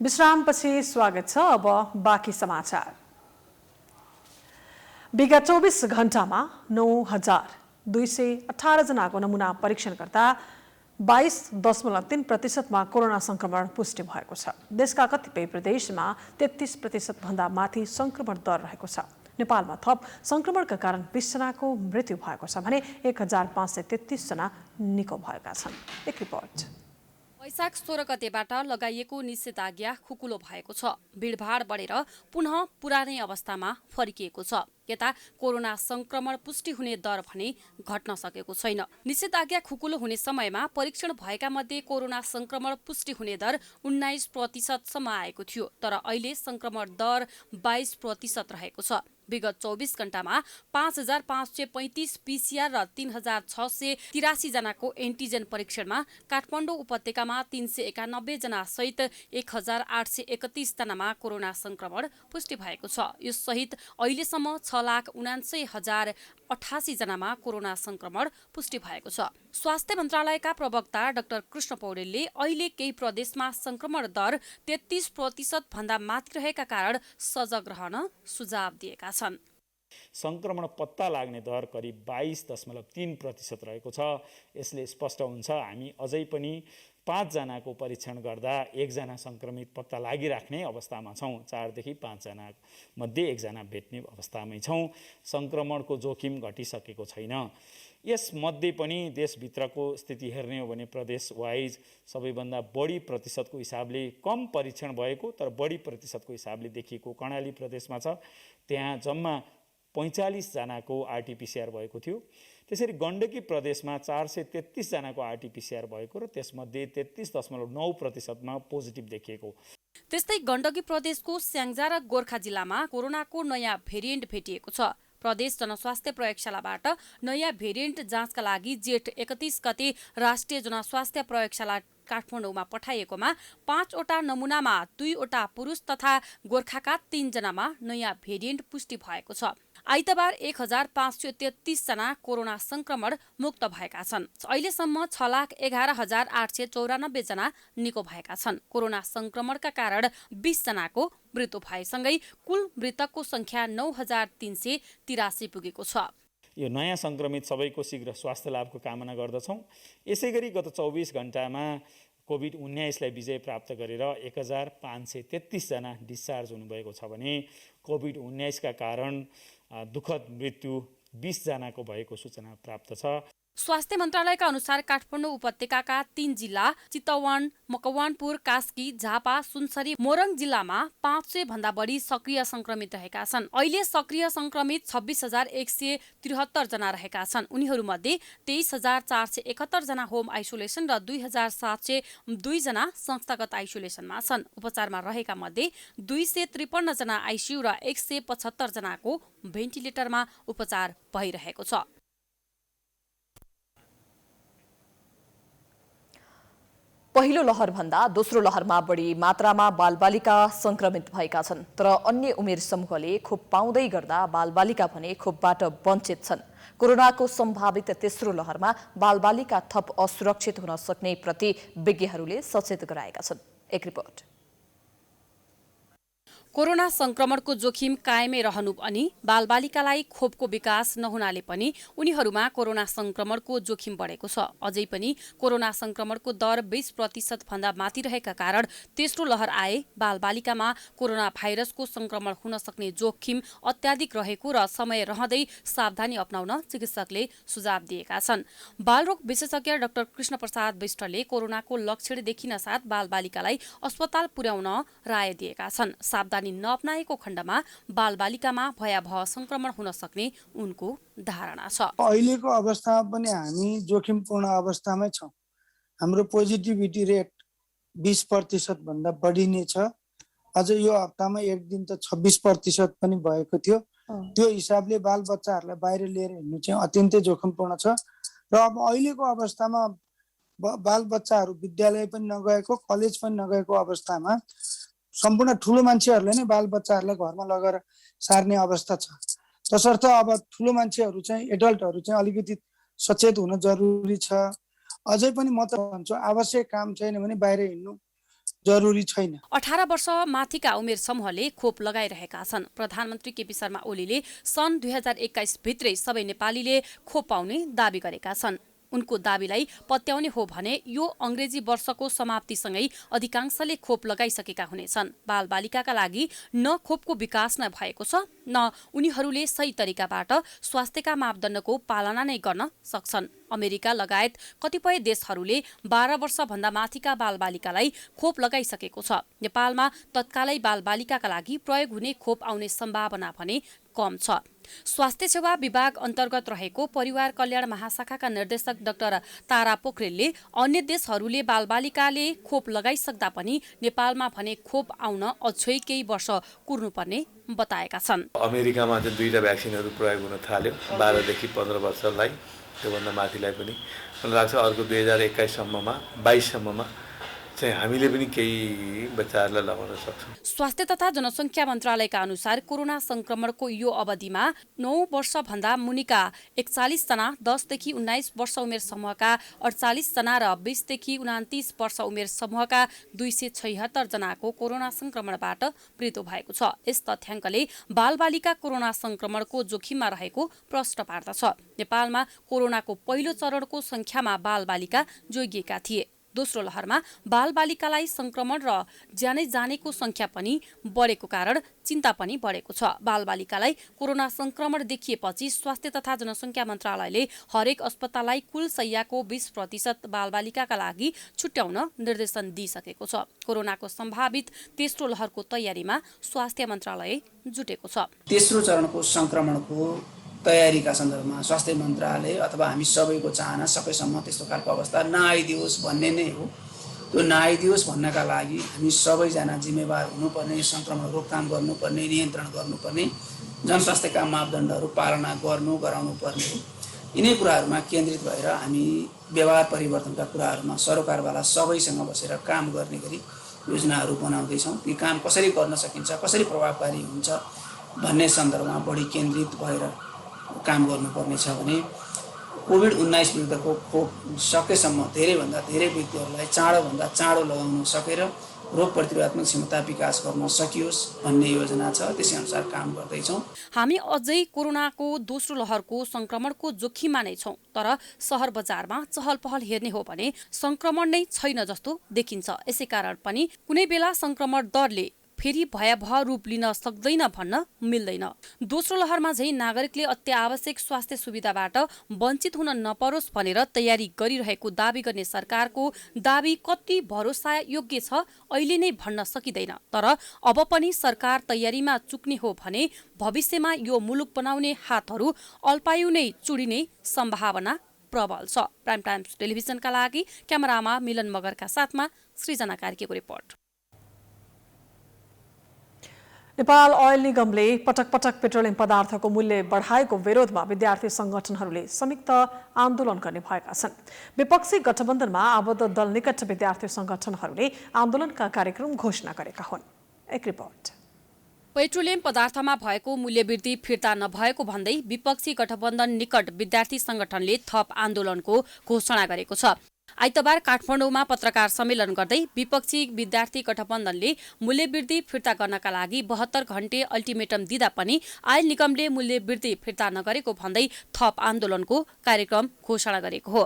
[SPEAKER 1] विश्रामपछि स्वागत छ। अब बाँकी समाचार। विगत 24 घण्टामा 9,218 जनाको नमुना परीक्षण गर्दा 22.3% कोरोना संक्रमण पुष्टि भएको छ। देशका कतिपय प्रदेशमा 33% भन्दा माथि संक्रमण दर रहेको छ। नेपालमा थप संक्रमणका कारण 20 जनाको मृत्यु भएको छ भने 1533 जना निको भएका छन्। एक रिपोर्ट।
[SPEAKER 11] वैशाख 16 गतेबाट लगाइएको निषेधाज्ञा खुकुलो भएको छ। भिडभाड बढेर पुनः पुरानै अवस्थामा फर्किएको छ। यता कोरोना संक्रमण पुष्टि हुने दर भने घट्न सकेको छैन। निषेधाज्ञा खुकुलो हुने समयमा परीक्षण भएका मध्ये कोरोना संक्रमण पुष्टि हुने दर 19% सम्म आएको थियो, तर अहिले संक्रमण दर 22% रहेको छ। विगत 24 घण्टामा 5,535 पीसीआर र 3,683 जनाको एन्टिजेन परीक्षणमा काठमाडौँ उपत्यकामा 391 जना सहित 1,831 जनामा कोरोना संक्रमण पुष्टि भएको छ। यो सहित अहिलेसम्म 6,79,088 जनामा कोरोना संक्रमण पुष्टि भएको छ। स्वास्थ्य मन्त्रालयका प्रवक्ता डाक्टर कृष्ण पौडेलले अहिले केही प्रदेशमा संक्रमण दर 33% भन्दा माथि रहेका कारण सजग रहन सुझाव दिएका छन्।
[SPEAKER 12] संक्रमण पत्ता लाग्ने दर करिब 22.3% रहेको छ। यसले स्पष्ट हुन्छ हामी अझै पनि 5 जनाको परीक्षण गर्दा 1 जना संक्रमित पत्ता लागिराख्ने अवस्थामा छौं। 4 देखि 5 जना मध्ये 1 जना भेट्ने अवस्थामै छौं। संक्रमणको जोखिम घटिसकेको छैन। यस मध्ये पनि देशभित्रको स्थिति हेर्ने हो भने प्रदेश वाइज सबैभन्दा बढी प्रतिशतको हिसाबले कम परीक्षण भएको तर बढी प्रतिशतको हिसाबले देखिएको कर्णाली प्रदेशमा छ। त्यहाँ जम्मा 45 जनाको आरटीपीसीआर भएको थियो। त्यसरी गण्डकी प्रदेशमा 433 जनाको आरटीपीसीआर भएको र त्यसमध्ये 33.9% मा पोजिटिभ देखिएको।
[SPEAKER 11] त्यस्तै गण्डकी प्रदेशको स्याङ्जा र गोर्खा जिल्लामा कोरोनाको नयाँ भेरिएन्ट भेटिएको छ। प्रदेश जनस्वास्थ्य प्रयोगशालाबाट नयाँ भेरिएन्ट जाँचका लागि जेठ 31 गते राष्ट्रिय जनस्वास्थ्य प्रयोगशाला काठमाडौँमा पठाइएकोमा 5 वटा नमुनामा 2 वटा पुरुष तथा गोर्खाका 3 जनामा नयाँ भेरिएन्ट पुष्टि भएको छ। आइतबार 1,533 जना कोरोना संक्रमण मुक्त भएका छन्। अहिलेसम्म 6,11,894 जना निको भएका छन्। कोरोना संक्रमणका कारण 20 जनाको मृत्यु भएसँगै कुल मृतकको संख्या 9,383 पुगेको छ।
[SPEAKER 12] यो नयाँ संक्रमित सबैको शीघ्र स्वास्थ्य लाभको कामना गर्दछौँ। यसैगरी गत 24 घण्टामा कोभिड-19 लाई विजय प्राप्त गरेर 1,533 जना डिस्चार्ज हुनुभएको छ भने कोभिड-19 का कारण दुःखद मृत्यु 20 जनाको भएको सूचना प्राप्त छ।
[SPEAKER 11] स्वास्थ्य मन्त्रालयका अनुसार काठमाडौँ उपत्यकाका 3 जिल्ला चितवन, मकवानपुर, कास्की, झापा, सुनसरी, मोरङ जिल्लामा 500 भन्दा बढी सक्रिय संक्रमित रहेका छन्। अहिले सक्रिय संक्रमित 26,173 जना रहेका छन्। उनीहरूमध्ये 23,471 जना होम आइसोलेसन र 2,702 जना संस्थागत आइसोलेसनमा छन्। उपचारमा रहेका मध्ये 253 जना आइसियु र 175 जनाको भेन्टिलेटरमा उपचार भइरहेको छ।
[SPEAKER 2] पहिलो लहरभन्दा दोस्रो लहरमा बढी मात्रामा बालबालिका संक्रमित भएका छन्, तर अन्य उमेर समूहले खोप पाउँदै गर्दा बालबालिका भने खोपबाट वञ्चित छन्। कोरोनाको सम्भावित तेस्रो लहरमा बालबालिका थप असुरक्षित हुन सक्ने प्रति विज्ञहरूले सचेत गराएका छन्। एक रिपोर्ट।
[SPEAKER 11] कोरोना संक्रमणको जोखिम कायमै रहनु अनि बालबालिकालाई खोपको विकास नहुनाले पनि उनीहरूमा कोरोना संक्रमणको जोखिम बढेको छ। अझै पनि कोरोना संक्रमणको दर 20% भन्दा माथि रहेका कारण तेस्रो लहर आए बालबालिकामा कोरोना भाइरसको संक्रमण हुन सक्ने जोखिम अत्याधिक रहेको र समय रहँदै सावधानी अपनाउन चिकित्सकले सुझाव दिएका छन्। बालरोग विशेषज्ञ डाक्टर कृष्ण प्रसाद विष्टले कोरोनाको लक्षण देखिन साथ बालबालिकालाई अस्पताल पुर्याउन राय दिएका छन्। सावधानी नअपनाएको खण्डमा बालबालिकामा भयावह संक्रमण हुन सक्ने उनको धारणा छ।
[SPEAKER 13] अहिलेको अवस्थामा पनि हामी जोखिमपूर्ण अवस्थामै छौँ। हाम्रो पोजिटिभिटी रेट 20% भन्दा बढी नै छ। अझ यो हप्तामा एक दिन त 26% पनि भएको थियो। त्यो हिसाबले बालबच्चाहरूलाई बाहिर लिएर हिँड्नु चाहिँ अत्यन्तै जोखिमपूर्ण छ। र अब अहिलेको अवस्थामा बालबच्चाहरू विद्यालय पनि नगएको, कलेज पनि नगएको अवस्थामा सम्पूर्ण ठुलो मान्छेहरूले नै बालबच्चाहरूलाई घरमा लगेर सार्ने अवस्था छ। तसर्थ अब ठुलो मान्छेहरू चाहिँ एडल्टहरू चाहिँ अलिकति सचेत हुन जरुरी छ। अझै पनि म त भन्छु आवश्यक काम छैन भने बाहिर हिँड्नु जरुरी छैन।
[SPEAKER 11] 18 वर्ष माथिका उमेर समूहले खोप लगाइरहेका छन्। प्रधानमन्त्री केपी शर्मा ओलीले सन् 2021 भित्रै सबै नेपालीले खोप पाउने दाबी गरेका छन्। उनको दाबीलाई पत्याउने हो भने यो अंग्रेजी वर्षको समाप्तिसँगै अधिकांशले खोप लगाइसकेका हुनेछन्। बालबालिकाका लागि न खोपको विकास नै भएको छ, न उनीहरूले सही तरिकाबाट स्वास्थ्यका मापदण्डको पालना नै गर्न सक्छन्। अमेरिका लगायत कतिपय देशहरूले 12 वर्षभन्दा माथिका बालबालिकालाई खोप लगाइसकेको छ। नेपालमा तत्कालै बालबालिकाका लागि प्रयोग हुने खोप आउने सम्भावना भने कम छ। स्वास्थ्य सेवा विभाग अन्तर्गत रहेको परिवार कल्याण महाशाखाका निर्देशक डाक्टर तारा पोखरेलले अन्य देशहरूले बालबालिकाले खोप लगाइसक्दा पनि नेपालमा भने खोप आउन अझै केही वर्ष कुर्नुपर्ने बताएका छन्।
[SPEAKER 14] अमेरिकामा चाहिँ 2टा भ्याक्सिनहरू प्रयोग हुन थाल्यो 12 देखि 15 वर्षलाई, त्योभन्दा माथिलाई पनि। मलाई लाग्छ अर्को 2021 सम्ममा 22 सम्ममा चाहिँ हामीले पनि केही बच्चाहरूलाई लगाउन सक्छौँ।
[SPEAKER 11] स्वास्थ्य तथा जनसङ्ख्या मन्त्रालयका अनुसार कोरोना संक्रमणको यो अवधिमा 9 वर्षभन्दा मुनिका 41 जना, 10 देखि 19 वर्ष उमेर समूहका 48 जना र 20 देखि 29 वर्ष उमेर समूहका 276 जनाको कोरोना संक्रमणबाट मृत्यु भएको छ। यस तथ्याङ्कले बालबालिका कोरोना संक्रमणको जोखिममा रहेको प्रश्न पार्दछ। नेपालमा कोरोनाको पहिलो चरणको संख्यामा बालबालिका जोगिएका थिए। दोस्रो लहरमा बालबालिकालाई संक्रमण र ज्यानै जानेको संख्या पनि बढेको कारण चिन्ता पनि बढेको छ। बालबालिकालाई कोरोना संक्रमण देखिएपछि स्वास्थ्य तथा जनसङ्ख्या मन्त्रालयले हरेक अस्पताललाई कुल शय्याको 20% बालबालिकाका लागि छुट्याउन निर्देशन दिइसकेको छ। कोरोनाको सम्भावित तेस्रो लहरको तयारीमा स्वास्थ्य मन्त्रालय जुटेको छ।
[SPEAKER 15] तेस्रो चरणको संक्रमणको तयारीका सन्दर्भमा स्वास्थ्य मन्त्रालय अथवा हामी सबैको चाहना सबैसम्म त्यस्तो खालको अवस्था नआइदियोस् भन्ने नै हो। त्यो नआइदियोस् भन्नका लागि हामी सबैजना जिम्मेवार हुनुपर्ने, संक्रमण रोकथाम गर्नुपर्ने, नियन्त्रण गर्नुपर्ने, जनस्वास्थ्यका मापदण्डहरू पालना गराउनु पर्ने हो। यिनै कुराहरूमा केन्द्रित भएर हामी व्यवहार परिवर्तनका कुराहरूमा सरोकारवाला सबैसँग बसेर काम गर्ने गरी योजनाहरू बनाउँदैछौँ। ती काम कसरी गर्न सकिन्छ, कसरी प्रभावकारी हुन्छ भन्ने सन्दर्भमा बढी केन्द्रित भएर काम गर्नुपर्ने छ भने कोभिड-19 विरुद्धको खोप सकेसम्म धेरैभन्दा धेरै व्यक्तिहरूलाई चाँडोभन्दा चाँडो लगाउन सकेर रोग प्रतिरोधात्मक क्षमता विकास गर्न सकियोस् भन्ने योजना छ। त्यसै अनुसार काम गर्दैछौँ।
[SPEAKER 11] हामी अझै कोरोनाको दोस्रो लहरको संक्रमणको जोखिममा नै छौँ, तर सहर बजारमा चहल पहल हेर्ने हो भने संक्रमण नै छैन जस्तो देखिन्छ। यसै कारण पनि कुनै बेला संक्रमण दरले फेरि भयावह रूप लिन सक्दैन भन्न मिल्दैन। दोस्रो लहरमा झै नागरिकले अत्यावश्यक स्वास्थ्य सुविधाबाट वञ्चित हुन नपरोस् भनेर तयारी गरिरहेको दाबी गर्ने सरकारको दाबी कति भरोसा योग्य छ अहिले नै भन्न सकिँदैन। तर अब पनि सरकार तयारीमा चुक्ने हो भने भविष्यमा यो मुलुक बनाउने हातहरू अल्पायु नै चुडिने सम्भावना प्रबल छ। प्राइम टाइम्स टेलिभिजनका लागि क्यामेरामा मिलन मगरका साथमा सृजना कार्कीको रिपोर्ट।
[SPEAKER 1] नेपाल ओइल निगमले पटक पटक पेट्रोलियम पदार्थको मूल्य बढाएको विरोधमा विद्यार्थी संगठनहरूले संयुक्त आन्दोलन गर्ने भएका छन्। विपक्षी गठबन्धनमा आबद्ध दल निकट विद्यार्थी संगठनहरूले आन्दोलनका कार्यक्रम घोषणा गरेका हुन्। एक रिपोर्ट।
[SPEAKER 11] पेट्रोलियम पदार्थमा भएको मूल्यवृद्धि फिर्ता नभएको भन्दै विपक्षी गठबन्धन निकट विद्यार्थी संगठनले थप आन्दोलनको घोषणा गरेको छ। आइतबार काठमाडौँमा पत्रकार सम्मेलन गर्दै विपक्षी विद्यार्थी गठबन्धनले मूल्यवृद्धि फिर्ता गर्नका लागि 72 घण्टे अल्टिमेटम दिँदा पनि आयल निगमले मूल्यवृद्धि फिर्ता नगरेको भन्दै थप आन्दोलनको कार्यक्रम घोषणा गरेको हो।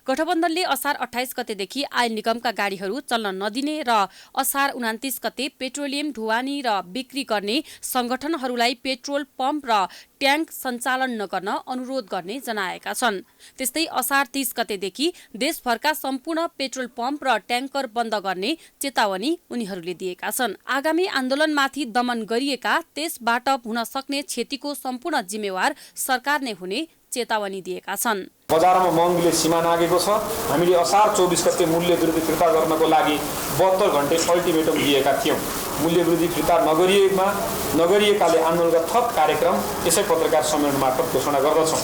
[SPEAKER 11] गठबन्धनले असार 28 गतेदेखि आयल निगमका गाडीहरू चल्न नदिने र असार 29 गते पेट्रोलियम ढुवानी र बिक्री गर्ने संगठनहरूलाई पेट्रोल पम्प र ट्याङ्क सञ्चालन नगर्न अनुरोध गर्ने जनाएका छन्। त्यस्तै असार 30 गतेदेखि देशभरका सम्पूर्ण पेट्रोल पम्प र ट्याङ्कर बन्द गर्ने चेतावनी उनीहरूले दिएका छन्। आगामी आन्दोलनमाथि दमन गरिएका त्यसबाट हुन सक्ने क्षतिको सम्पूर्ण जिम्मेवार सरकार नै हुने चेतावनी दिएका छन्।
[SPEAKER 16] बजारमा महँगीले सीमा नागेको छ। हामीले असार 24 गते मूल्य वृद्धि फिर्ता गर्नको लागि 72 घण्टे अल्टिमेटम दिएका थियौँ। मूल्य वृद्धि फिर्ता नगरिएकाले आन्दोलनका थप कार्यक्रम यसै पत्रकार सम्मेलन मार्फत घोषणा गर्दछौँ।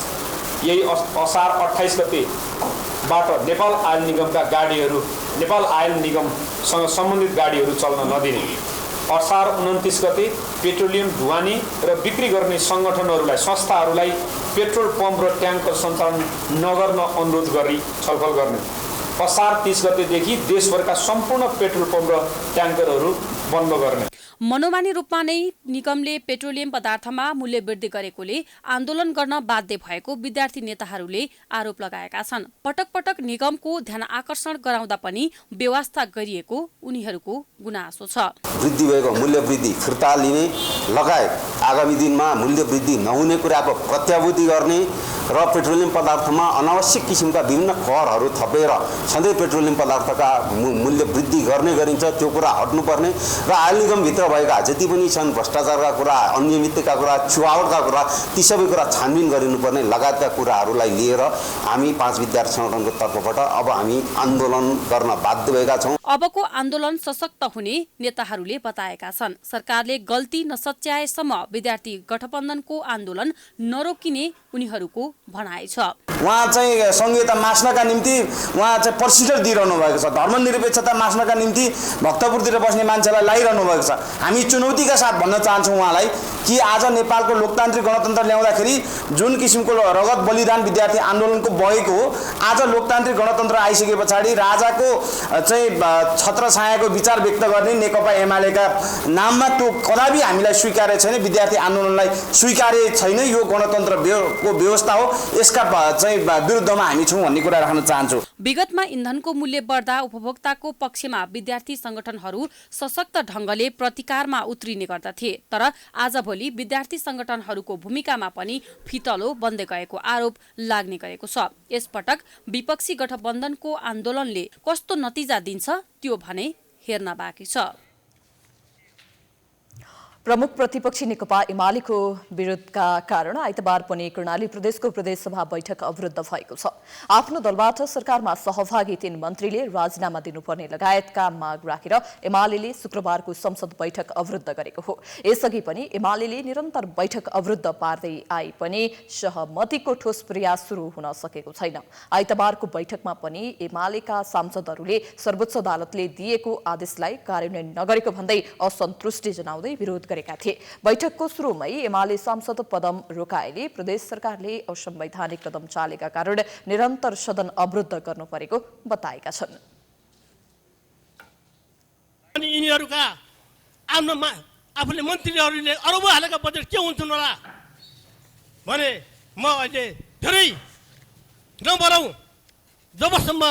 [SPEAKER 16] यही असार 28 गतेबाट नेपाल आयल निगमका गाडीहरू नेपाल आयल निगमसँग सम्बन्धित गाडीहरू चल्न नदिने, असार 29 गते पेट्रोलियम ढुवानी र बिक्री गर्ने संगठनहरूलाई संस्थाहरूलाई पेट्रोल पम्प र ट्याङ्कर सञ्चालन नगर्न अनुरोध गरी छलफल गर्ने, असार 30 गतेदेखि देशभरका सम्पूर्ण पेट्रोल पम्प र ट्याङ्करहरू बन्द गर्ने।
[SPEAKER 11] मनोमानी रूपमा नै निगमले पेट्रोलियम पदार्थमा मूल्य वृद्धि गरेकोले आन्दोलन गर्न बाध्य भएको विद्यार्थी नेताहरूले आरोप लगाएका छन्। पटक पटक निगमको ध्यान आकर्षण गराउँदा पनि व्यवस्था गरिएको उनीहरूको गुनासो छ।
[SPEAKER 17] वृद्धि भएको मूल्य वृद्धि फिर्ता लिने लगायत आगामी दिनमा मूल्य वृद्धि नहुने कुराको प्रत्याभूति गर्ने र पेट्रोलियम पदार्थमा अनावश्यक किसिमका विभिन्न करहरू थपेर सधैँ पेट्रोलियम पदार्थका मूल्य वृद्धि गर्ने गरिन्छ, त्यो कुरा हट्नुपर्ने र आयल निगमभित्र भएका जति पनि छन् भ्रष्टाचारका कुरा, अनियमितताका कुरा, छुवावटका कुरा, ती सबै कुरा छानबिन गरिनुपर्ने लगायतका कुराहरूलाई लिएर हामी 5 विद्यार्थी सङ्गठनको तर्फबाट अब हामी आन्दोलन गर्न बाध्य भएका छौँ।
[SPEAKER 11] अबको आन्दोलन सशक्त हुने नेताहरूले बताएका छन्। सरकारले गल्ती नसच्याएसम्म विद्यार्थी गठबन्धनको आन्दोलन नरोकिने उनीहरूको भनाइ छ।
[SPEAKER 18] उहाँ चाहिँ संहिता मास्नका निम्ति उहाँ चाहिँ प्रसिडर दिइरहनु भएको छ। धर्मनिरपेक्षता मास्नका निम्ति भक्तपुरतिर बस्ने मान्छेलाई लाइरहनु भएको छ। हामी चुनौतीका साथ भन्न चाहन्छौँ उहाँलाई कि आज नेपालको लोकतान्त्रिक गणतन्त्र ल्याउँदाखेरि जुन किसिमको रगत बलिदान विद्यार्थी आन्दोलनको बगेको हो, आज लोकतान्त्रिक गणतन्त्र आइसके पछाडि राजाको चाहिँ छत्रछायाको विचार व्यक्त गर्ने नेकपा एमालेका नाममा त्यो कदापि हामीलाई स्वीकार्य छैन, विद्यार्थी आन्दोलनलाई स्वीकार्य छैन। यो गणतन्त्रको व्यवस्था हो, यसका चाहिँ विरुद्धमा हामी छौँ भन्ने कुरा राख्न चाहन्छु।
[SPEAKER 11] विगतमा इन्धनको मूल्य बढ्दा उपभोक्ताको पक्षमा विद्यार्थी संगठनहरू सशक्त ढङ्गले प्रतिकारमा उत्रिने गर्दथे, तर आजभोलि विद्यार्थी संगठनहरूको भूमिकामा पनि फितलो बन्दै गएको आरोप लाग्ने गरेको छ। यसपटक विपक्षी गठबन्धनको आन्दोलनले कस्तो नतिजा दिन्छ त्यो भने हेर्न बाँकी छ।
[SPEAKER 2] प्रमुख प्रतिपक्षी नेकपा एमालेको विरोधका कारण आइतबार पनि कर्णाली प्रदेशको प्रदेशसभा बैठक अवरुद्ध भएको छ। आफ्नो दलबाट सरकारमा सहभागी 3 मन्त्रीले राजीनामा दिनुपर्ने लगायतका माग राखेर एमालेले शुक्रबारको संसद बैठक अवरुद्ध गरेको हो। यसअघि पनि एमालेले निरन्तर बैठक अवरुद्ध पार्दै आए पनि सहमतिको ठोस प्रयास सुरु हुन सकेको छैन। आइतबारको बैठकमा पनि एमालेका सांसदहरूले सर्वोच्च अदालतले दिएको आदेशलाई कार्यान्वयन नगरेको भन्दै असन्तुष्टि जनाउँदै विरोध गरेका थिए। बैठकको सुरुमै एमाले सांसद पदम रोकाएले प्रदेश सरकारले असंवैधानिक कदम चालेका कारण निरन्तर सदन अवरुद्ध गर्नु परेको बताएका छन्।
[SPEAKER 19] अनि यिनीहरुका आफूले मन्त्रीहरूले अरबौं हालेका बजेट के हुन्छन् होला भने म अहिले धेरै नबराउ जबसम्म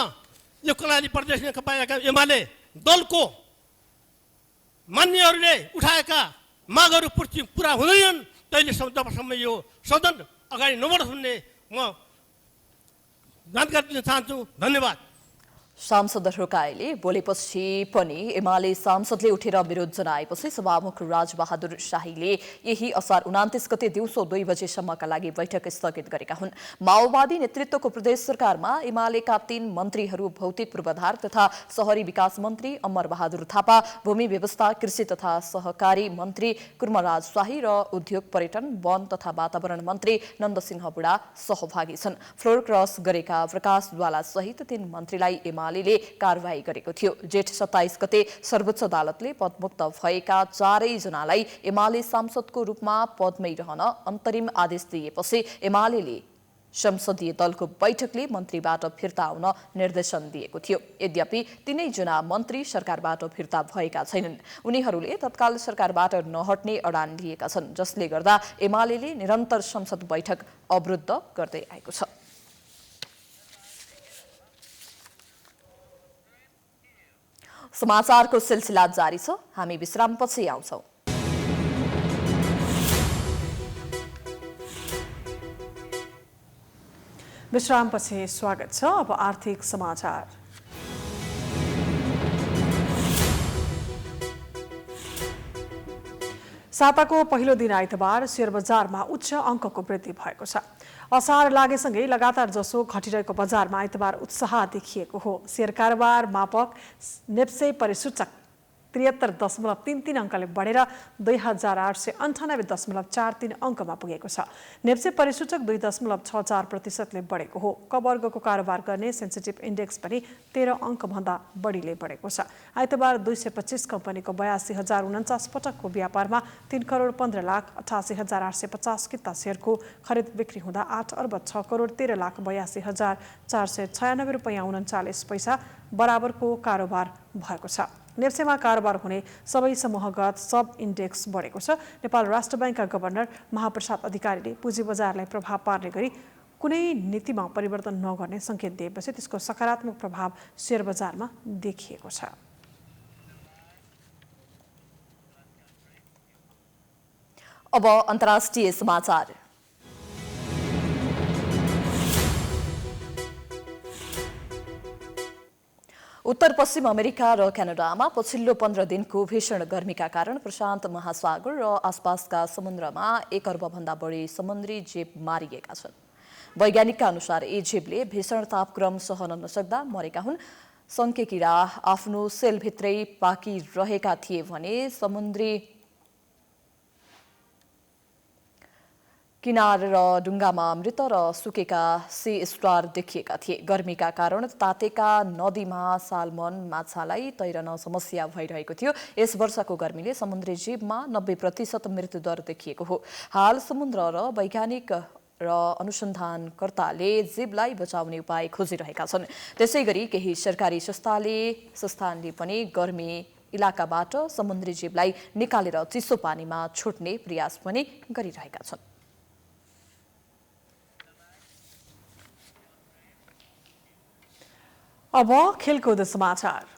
[SPEAKER 19] यो कर्णाली प्रदेश नेकपा एमाले दलको मान्यहरूले उठाएका मागहरू पूरा हुँदैनन् तैलेसम्म यो सदन अगाडि नबढोस् भन्ने म जानकारी दिन चाहन्छु। धन्यवाद।
[SPEAKER 2] सांसदहरूका अहिले बोलेपछि पनि एमाले सांसदले उठेर विरोध जनाएपछि सभामुख राजबहादुर शाहीले यही असार 29 गते दिउँसो 2 बजेसम्मका लागि बैठक स्थगित गरेका हुन्। माओवादी नेतृत्वको प्रदेश सरकारमा एमालेका 3 मन्त्रीहरू भौतिक पूर्वाधार तथा शहरी विकास मन्त्री अमर बहादुर थापा, भूमि व्यवस्था कृषि तथा सहकारी मन्त्री कुर्मराज शाही र उद्योग पर्यटन वन तथा वातावरण मन्त्री नन्दसिंह बुढा सहभागी छन्। फ्लोर क्रस गरेका प्रकाश ज्वाला सहित 3 मन्त्रीलाई एमाले कारवाही गरेको थियो। जेठ 27 गते सर्वोच्च अदालतले पदमुक्त भएका 4 जनालाई एमाले सांसदको रूपमा पदमै रहन अन्तरिम आदेश दिएपछि एमाले संसदीय दलको बैठकले मन्त्रीबाट फिर्ता आउन निर्देशन दिएको थियो। यद्यपि 3 जना मन्त्री सरकारबाट फिर्ता भएका छैनन्। उनीहरूले तत्काल सरकारबाट नहट्ने अडान लिएका छन्, जसले गर्दा एमाले निरन्तर संसद बैठक अवरुद्ध गर्दै आएको छ। समाचारको सिलसिला जारी छ। हामी विश्रामपछि आउँछौं।
[SPEAKER 1] विश्रामपछि स्वागत छ। अब आर्थिक समाचार। साताको पहिलो दिन आइतबार शेयर बजारमा उच्च अङ्कको वृद्धि भएको छ। असार लागेसँगै लगातार जसो घटिरहेको बजारमा आइतबार उत्साह देखिएको हो। शेयर कारोबार मापक नेप्से परिसूचक 73.33 अङ्कले बढेर 2898.43 अङ्कमा पुगेको छ। नेप्से परिसूचक 2.64%ले बढेको हो। क वर्गको कारोबार गर्ने सेन्सिटिभ इन्डेक्स पनि 13 अङ्कभन्दा बढीले बढेको छ। आइतबार 225 कम्पनीको 82,049 पटकको व्यापारमा 3,15,88,850 किता शेयरको खरिद बिक्री हुँदा 8,06,13,82,496 रुपियाँ 39 पैसा बराबरको कारोबार भएको छ। नेप्सेमा कारोबार हुने सबै समूहगत सब इन्डेक्स बढेको छ। नेपाल राष्ट्र बैंकका गभर्नर महाप्रसाद अधिकारीले पुँजी बजारलाई प्रभाव पार्ने गरी कुनै नीतिमा परिवर्तन नगर्ने संकेत दिएपछि त्यसको सकारात्मक प्रभाव शेयर बजारमा देखिएको छ।
[SPEAKER 2] अब अन्तर्राष्ट्रिय समाचार। उत्तर पश्चिम अमेरिका र क्यानाडामा पछिल्लो 15 दिनको भीषण गर्मीका कारण प्रशान्त महासागर र आसपासका समुद्रमा 1 अर्बभन्दा बढी समुद्री जीव मारिएका छन्। वैज्ञानिकका अनुसार यी जीवले भीषण तापक्रम सहन नसक्दा मरेका हुन्। सङ्के किरा आफ्नो सेलभित्रै पाकिरहेका थिए भने समुद्री किनार र डुङ्गामा मृत र सुकेका सी स्टार देखिएका थिए। गर्मीका कारण तातेका नदीमा साल्मन माछालाई तैरन समस्या भइरहेको थियो। यस वर्षको गर्मीले समुद्री जीवमा 90% मृत्युदर देखिएको हो। हाल समुद्र र वैज्ञानिक र अनुसन्धानकर्ताले जीवलाई बचाउने उपाय खोजिरहेका छन्। त्यसैगरी केही सरकारी संस्थानले पनि गर्मी इलाकाबाट समुद्री जीवलाई निकालेर चिसो पानीमा छुट्ने प्रयास पनि गरिरहेका छन्।
[SPEAKER 1] अब खेलकुद समाचार।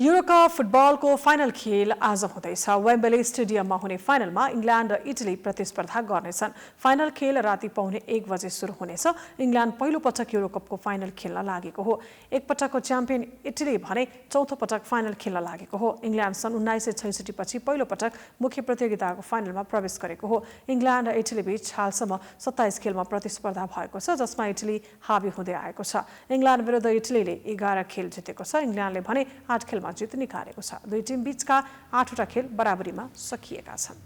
[SPEAKER 1] यूरोकप फुटबलको फाइनल खेल आज हुँदैछ। वेम्बले स्टेडियममा हुने फाइनलमा इङ्ल्यान्ड र इटली प्रतिस्पर्धा गर्नेछन्। फाइनल खेल राति 1:15 बजे सुरु हुनेछ। इङ्ल्यान्ड पहिलो पटक यूरोकपको फाइनल खेल्न लागेको हो। एक पटकको च्याम्पियन इटली भने चौथो पटक फाइनल खेल्न लागेको हो। इङ्ल्यान्ड सन् 1966 पछि पहिलो पटक मुख्य प्रतियोगिताको फाइनलमा प्रवेश गरेको हो। इङ्ल्यान्ड र इटली बीच हालसम्म 27 खेलमा प्रतिस्पर्धा भएको छ, जसमा इटली हावी हुँदै आएको छ। इङ्ल्यान्ड विरुद्ध इटलीले 11 खेल जितेको छ। इङ्ल्यान्डले भने 8 खेलमा जित निकालेको छ। दुई टिम बीचका 8वटा खेल बराबरीमा सकिएका छन्।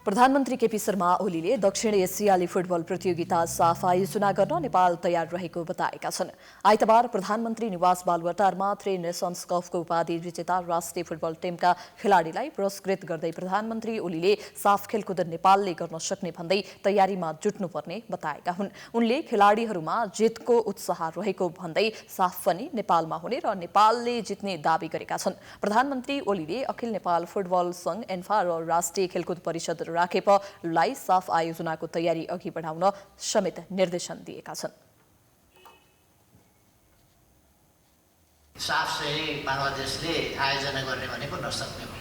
[SPEAKER 2] प्रधानमन्त्री केपी शर्मा ओलीले दक्षिण एसियाली फुटबल प्रतियोगिता साफ आयोजना गर्न नेपाल तयार रहेको बताएका छन्। आइतबार प्रधानमन्त्री निवास बालुवाटारमा 3 नेसन्स कपको उपाधि विजेता राष्ट्रिय फुटबल टिमका खेलाडीलाई पुरस्कृत गर्दै प्रधानमन्त्री ओलीले साफ खेलकुद नेपालले गर्न सक्ने भन्दै तयारीमा जुट्नुपर्ने बताएका हुन्। उनले खेलाडीहरूमा जितको उत्साह रहेको भन्दै साफ पनि नेपालमा हुने र नेपालले जित्ने दावी गरेका छन्। प्रधानमन्त्री ओलीले अखिल नेपाल फुटबल संघ एन्फा र राष्ट्रिय खेलकुद परिषद राखेपलाई साफ आयोजनाको तयारी अघि बढाउन समेत निर्देशन दिएका छन्।
[SPEAKER 20] साफ चाहिँ बङ्गलादेशले आयोजना गर्ने भनेको नसक्ने हो।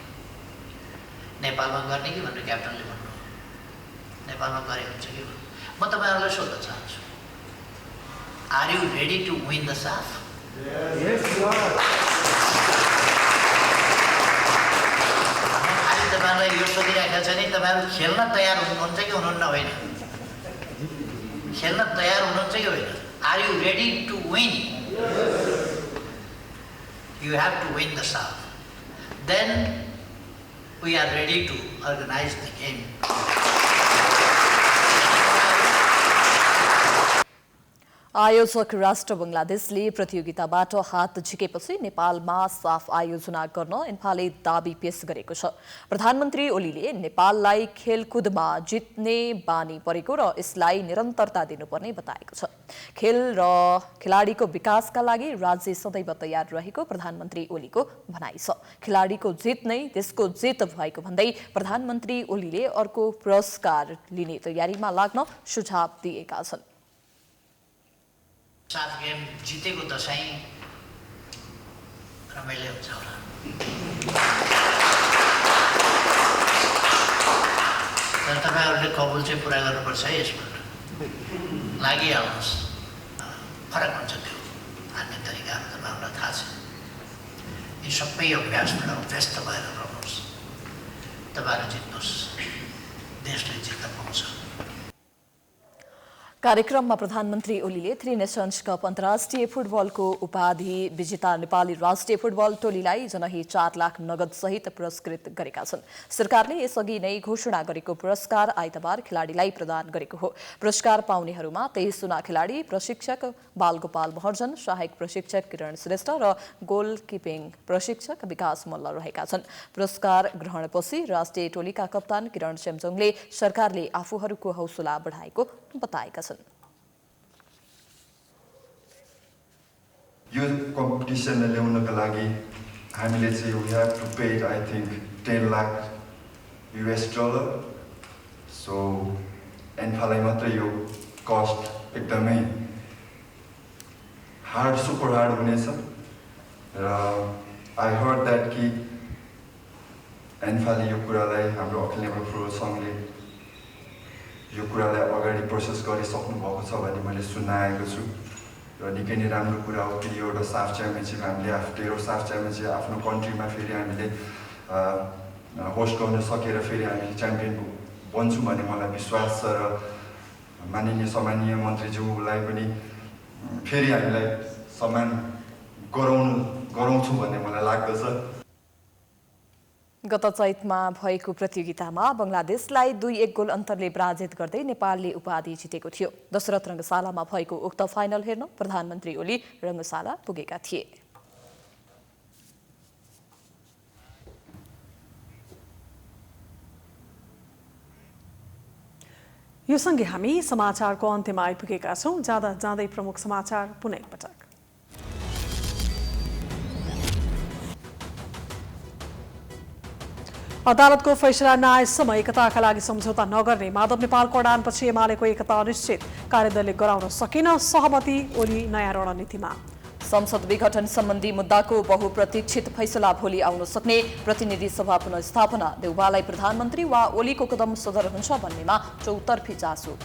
[SPEAKER 20] नेपालमा गर्ने कि भनेर क्याप्टनले भन्नु, नेपालमा गरे हुन्छ कि। म तपाईँहरूलाई सोध्न चाहन्छु, are you ready to win the SAFF? खालि तपाईँहरूलाई यो सोधिराखेको छ नि, तपाईँहरू खेल्न तयार हुनुहुन्छ कि हुनुहुन्न? होइन, खेल्न तयार हुनुहुन्छ कि होइन? Are you ready to win? You have to win the South. Then we are ready to organize the game.
[SPEAKER 2] आयोजक राष्ट्र बंगलादेशले प्रतियोगिताबाट हात झिकेपछि नेपालमा साफ आयोजना गर्न इन्फाले दाबी पेश गरेको छ। प्रधानमन्त्री ओलीले नेपाललाई खेलकुदमा जित्ने बानी परेको र यसलाई निरन्तरता दिनुपर्ने बताएको छ। खेल र खेलाडीको विकासका लागि राज्य सदैव तयार रहेको प्रधानमन्त्री ओलीको भनाइ छ। खेलाडीको जित नै देशको जित भएको भन्दै प्रधानमन्त्री ओलीले अर्को पुरस्कार लिने तयारीमा लाग्न सुझाव दिएका छन्।
[SPEAKER 20] साफ गेम जितेको दशैं रमाइलो हुन्छ होला। तर तपाईँहरूले कबुल चाहिँ पुरा गर्नुपर्छ है। यसबाट लागिहाल्नुहोस्, फरक हुन्छ त्यो हान्ने तरिकाहरू तपाईँहरूलाई थाहा छ। यी सबै अभ्यासबाट व्यस्त भएर रहनुहोस्, तपाईँहरू जित्नुहोस्, देशले जित्न पाउँछ।
[SPEAKER 2] कार्यक्रममा प्रधानमन्त्री ओलीले थ्री नेसन्स कप अन्तर्राष्ट्रिय फुटबलको उपाधि विजेता नेपाली राष्ट्रिय फुटबल टोलीलाई जनही 4 लाख नगद सहित पुरस्कृत गरेका छन्। सरकारले यसअघि नै घोषणा गरेको पुरस्कार आइतबार खेलाडीलाई प्रदान गरेको हो। पुरस्कार पाउनेहरूमा 23 जना खेलाडी, प्रशिक्षक बालगोपाल महर्जन, सहायक प्रशिक्षक किरण श्रेष्ठ र गोलकिपिङ प्रशिक्षक विकास मल्ल रहेका छन्। पुरस्कार ग्रहणपछि राष्ट्रिय टोलीका कप्तान किरण शेम्जोङले सरकारले आफूहरूको हौसला बढाएको बताएका छन्।
[SPEAKER 21] यो कम्पिटिसन ल्याउनका लागि हामीले चाहिँ we have to pay I think 10 lakh US$। So एन्फालाई मात्र यो कस्ट एकदमै हार्ड, सुपर हार्ड हुनेछ र आई हर्ड द्याट कि एन्फाले यो कुरालाई, हाम्रो अखिल नेपाल फुटबल सङ्घले यो कुरालाई अगाडि प्रोसेस गरिसक्नु भएको छ भन्ने मैले सुन्न आएको छु र निकै नै राम्रो कुरा हो कि एउटा साफ च्याम्पियनसिप हामीले तेह्रौँ साफ च्याम्पियनसिप आफ्नो कन्ट्रीमा फेरि हामीले होस्ट गर्न सकेर फेरि हामी च्याम्पियन बन्छौँ भन्ने मलाई विश्वास छ र माननीय सम्मानीय मन्त्रीज्यूलाई पनि फेरि हामीलाई सम्मान गराउँछौँ भन्ने मलाई लाग्दछ।
[SPEAKER 2] गत चैतमा भएको प्रतियोगितामा बंगलादेशलाई 2-1 गोल अन्तरले पराजित गर्दै नेपालले उपाधि जितेको थियो। दशरथ रङ्गशालामा भएको उक्त फाइनल हेर्न प्रधानमन्त्री ओली रङ्गशाला पुगेका थिए।
[SPEAKER 1] यो सँगै हामी समाचारको अन्त्यमा आइपुगेका छौं। जाँदा जाँदै प्रमुख समाचार पुनः एकपटक। अदालतको फैसला नआएसम्म एकताका लागि सम्झौता नगर्ने माधव नेपालको अडानपछि एमालेको एकता अनिश्चित, कार्यदलले गराउन सकेन सहमति, ओली नयाँ रणनीतिमा।
[SPEAKER 2] संसद विघटन सम्बन्धी मुद्दाको बहुप्रतीक्षित फैसला भोलि आउन सक्ने, प्रतिनिधि सभा पुनर्स्थापना, देउवालाई प्रधानमन्त्री वा ओलीको कदम सदर हुन्छ भन्नेमा चौतर्फी चासो।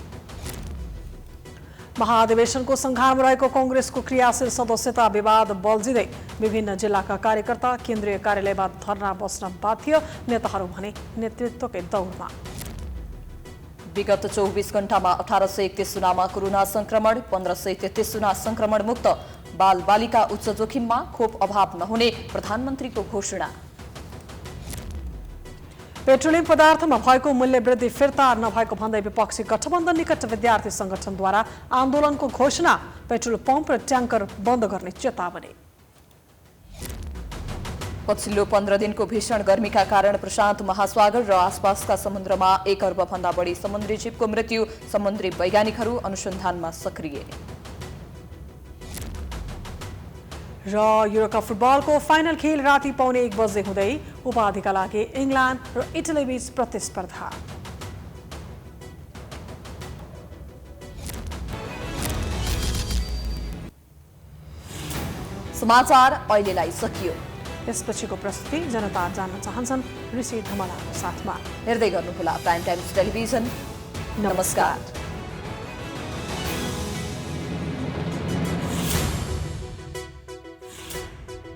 [SPEAKER 1] महाधिवेशनको संघारमा रहेको कांग्रेसको क्रियाशील सदस्यता विवाद बल्झिँदै विभिन्न जिल्लाका कार्यकर्ता केन्द्रीय कार्यालयमा धरना बस्न बाध्य, नेताहरू भने नेतृत्वकै दौडमा।
[SPEAKER 2] विगत 24 घण्टामा 1831 जनामा कोरोना संक्रमण, 1533 जना संक्रमण मुक्त, बालबालिका उच्च जोखिममा, खोप अभाव नहुने प्रधानमन्त्रीको घोषणा।
[SPEAKER 1] पेट्रोलियम पदार्थमा भएको मूल्य वृद्धि फिर्ता नभएको भन्दै विपक्षी गठबन्धन निकट विद्यार्थी संगठनद्वारा आन्दोलनको घोषणा, पेट्रोल पम्प र ट्याङ्कर बन्द गर्ने चेतावनी।
[SPEAKER 2] पछिल्लो 15 दिनको भीषण गर्मीका कारण प्रशान्त महासागर र आसपासका समुद्रमा 1 अर्ब भन्दा बढी समुद्री जीवको मृत्यु, समुद्री वैज्ञानिकहरू अनुसन्धानमा सक्रिय।
[SPEAKER 1] र युरोकप फुटबलको फाइनल खेल राति 1:15 बजे हुँदै उपाधिका लागि इङ्ल्यान्ड र इटली बीच प्रतिस्पर्धा।
[SPEAKER 2] समाचार अहिलेलाई सकियो।
[SPEAKER 1] यसपछिको प्रस्तुति जनता जान्न चाहन्छन् ऋषि धमलाको साथमा।
[SPEAKER 2] हेर्दै गर्नुहोला प्राइम टाइम्स टेलिभिजन। नमस्कार।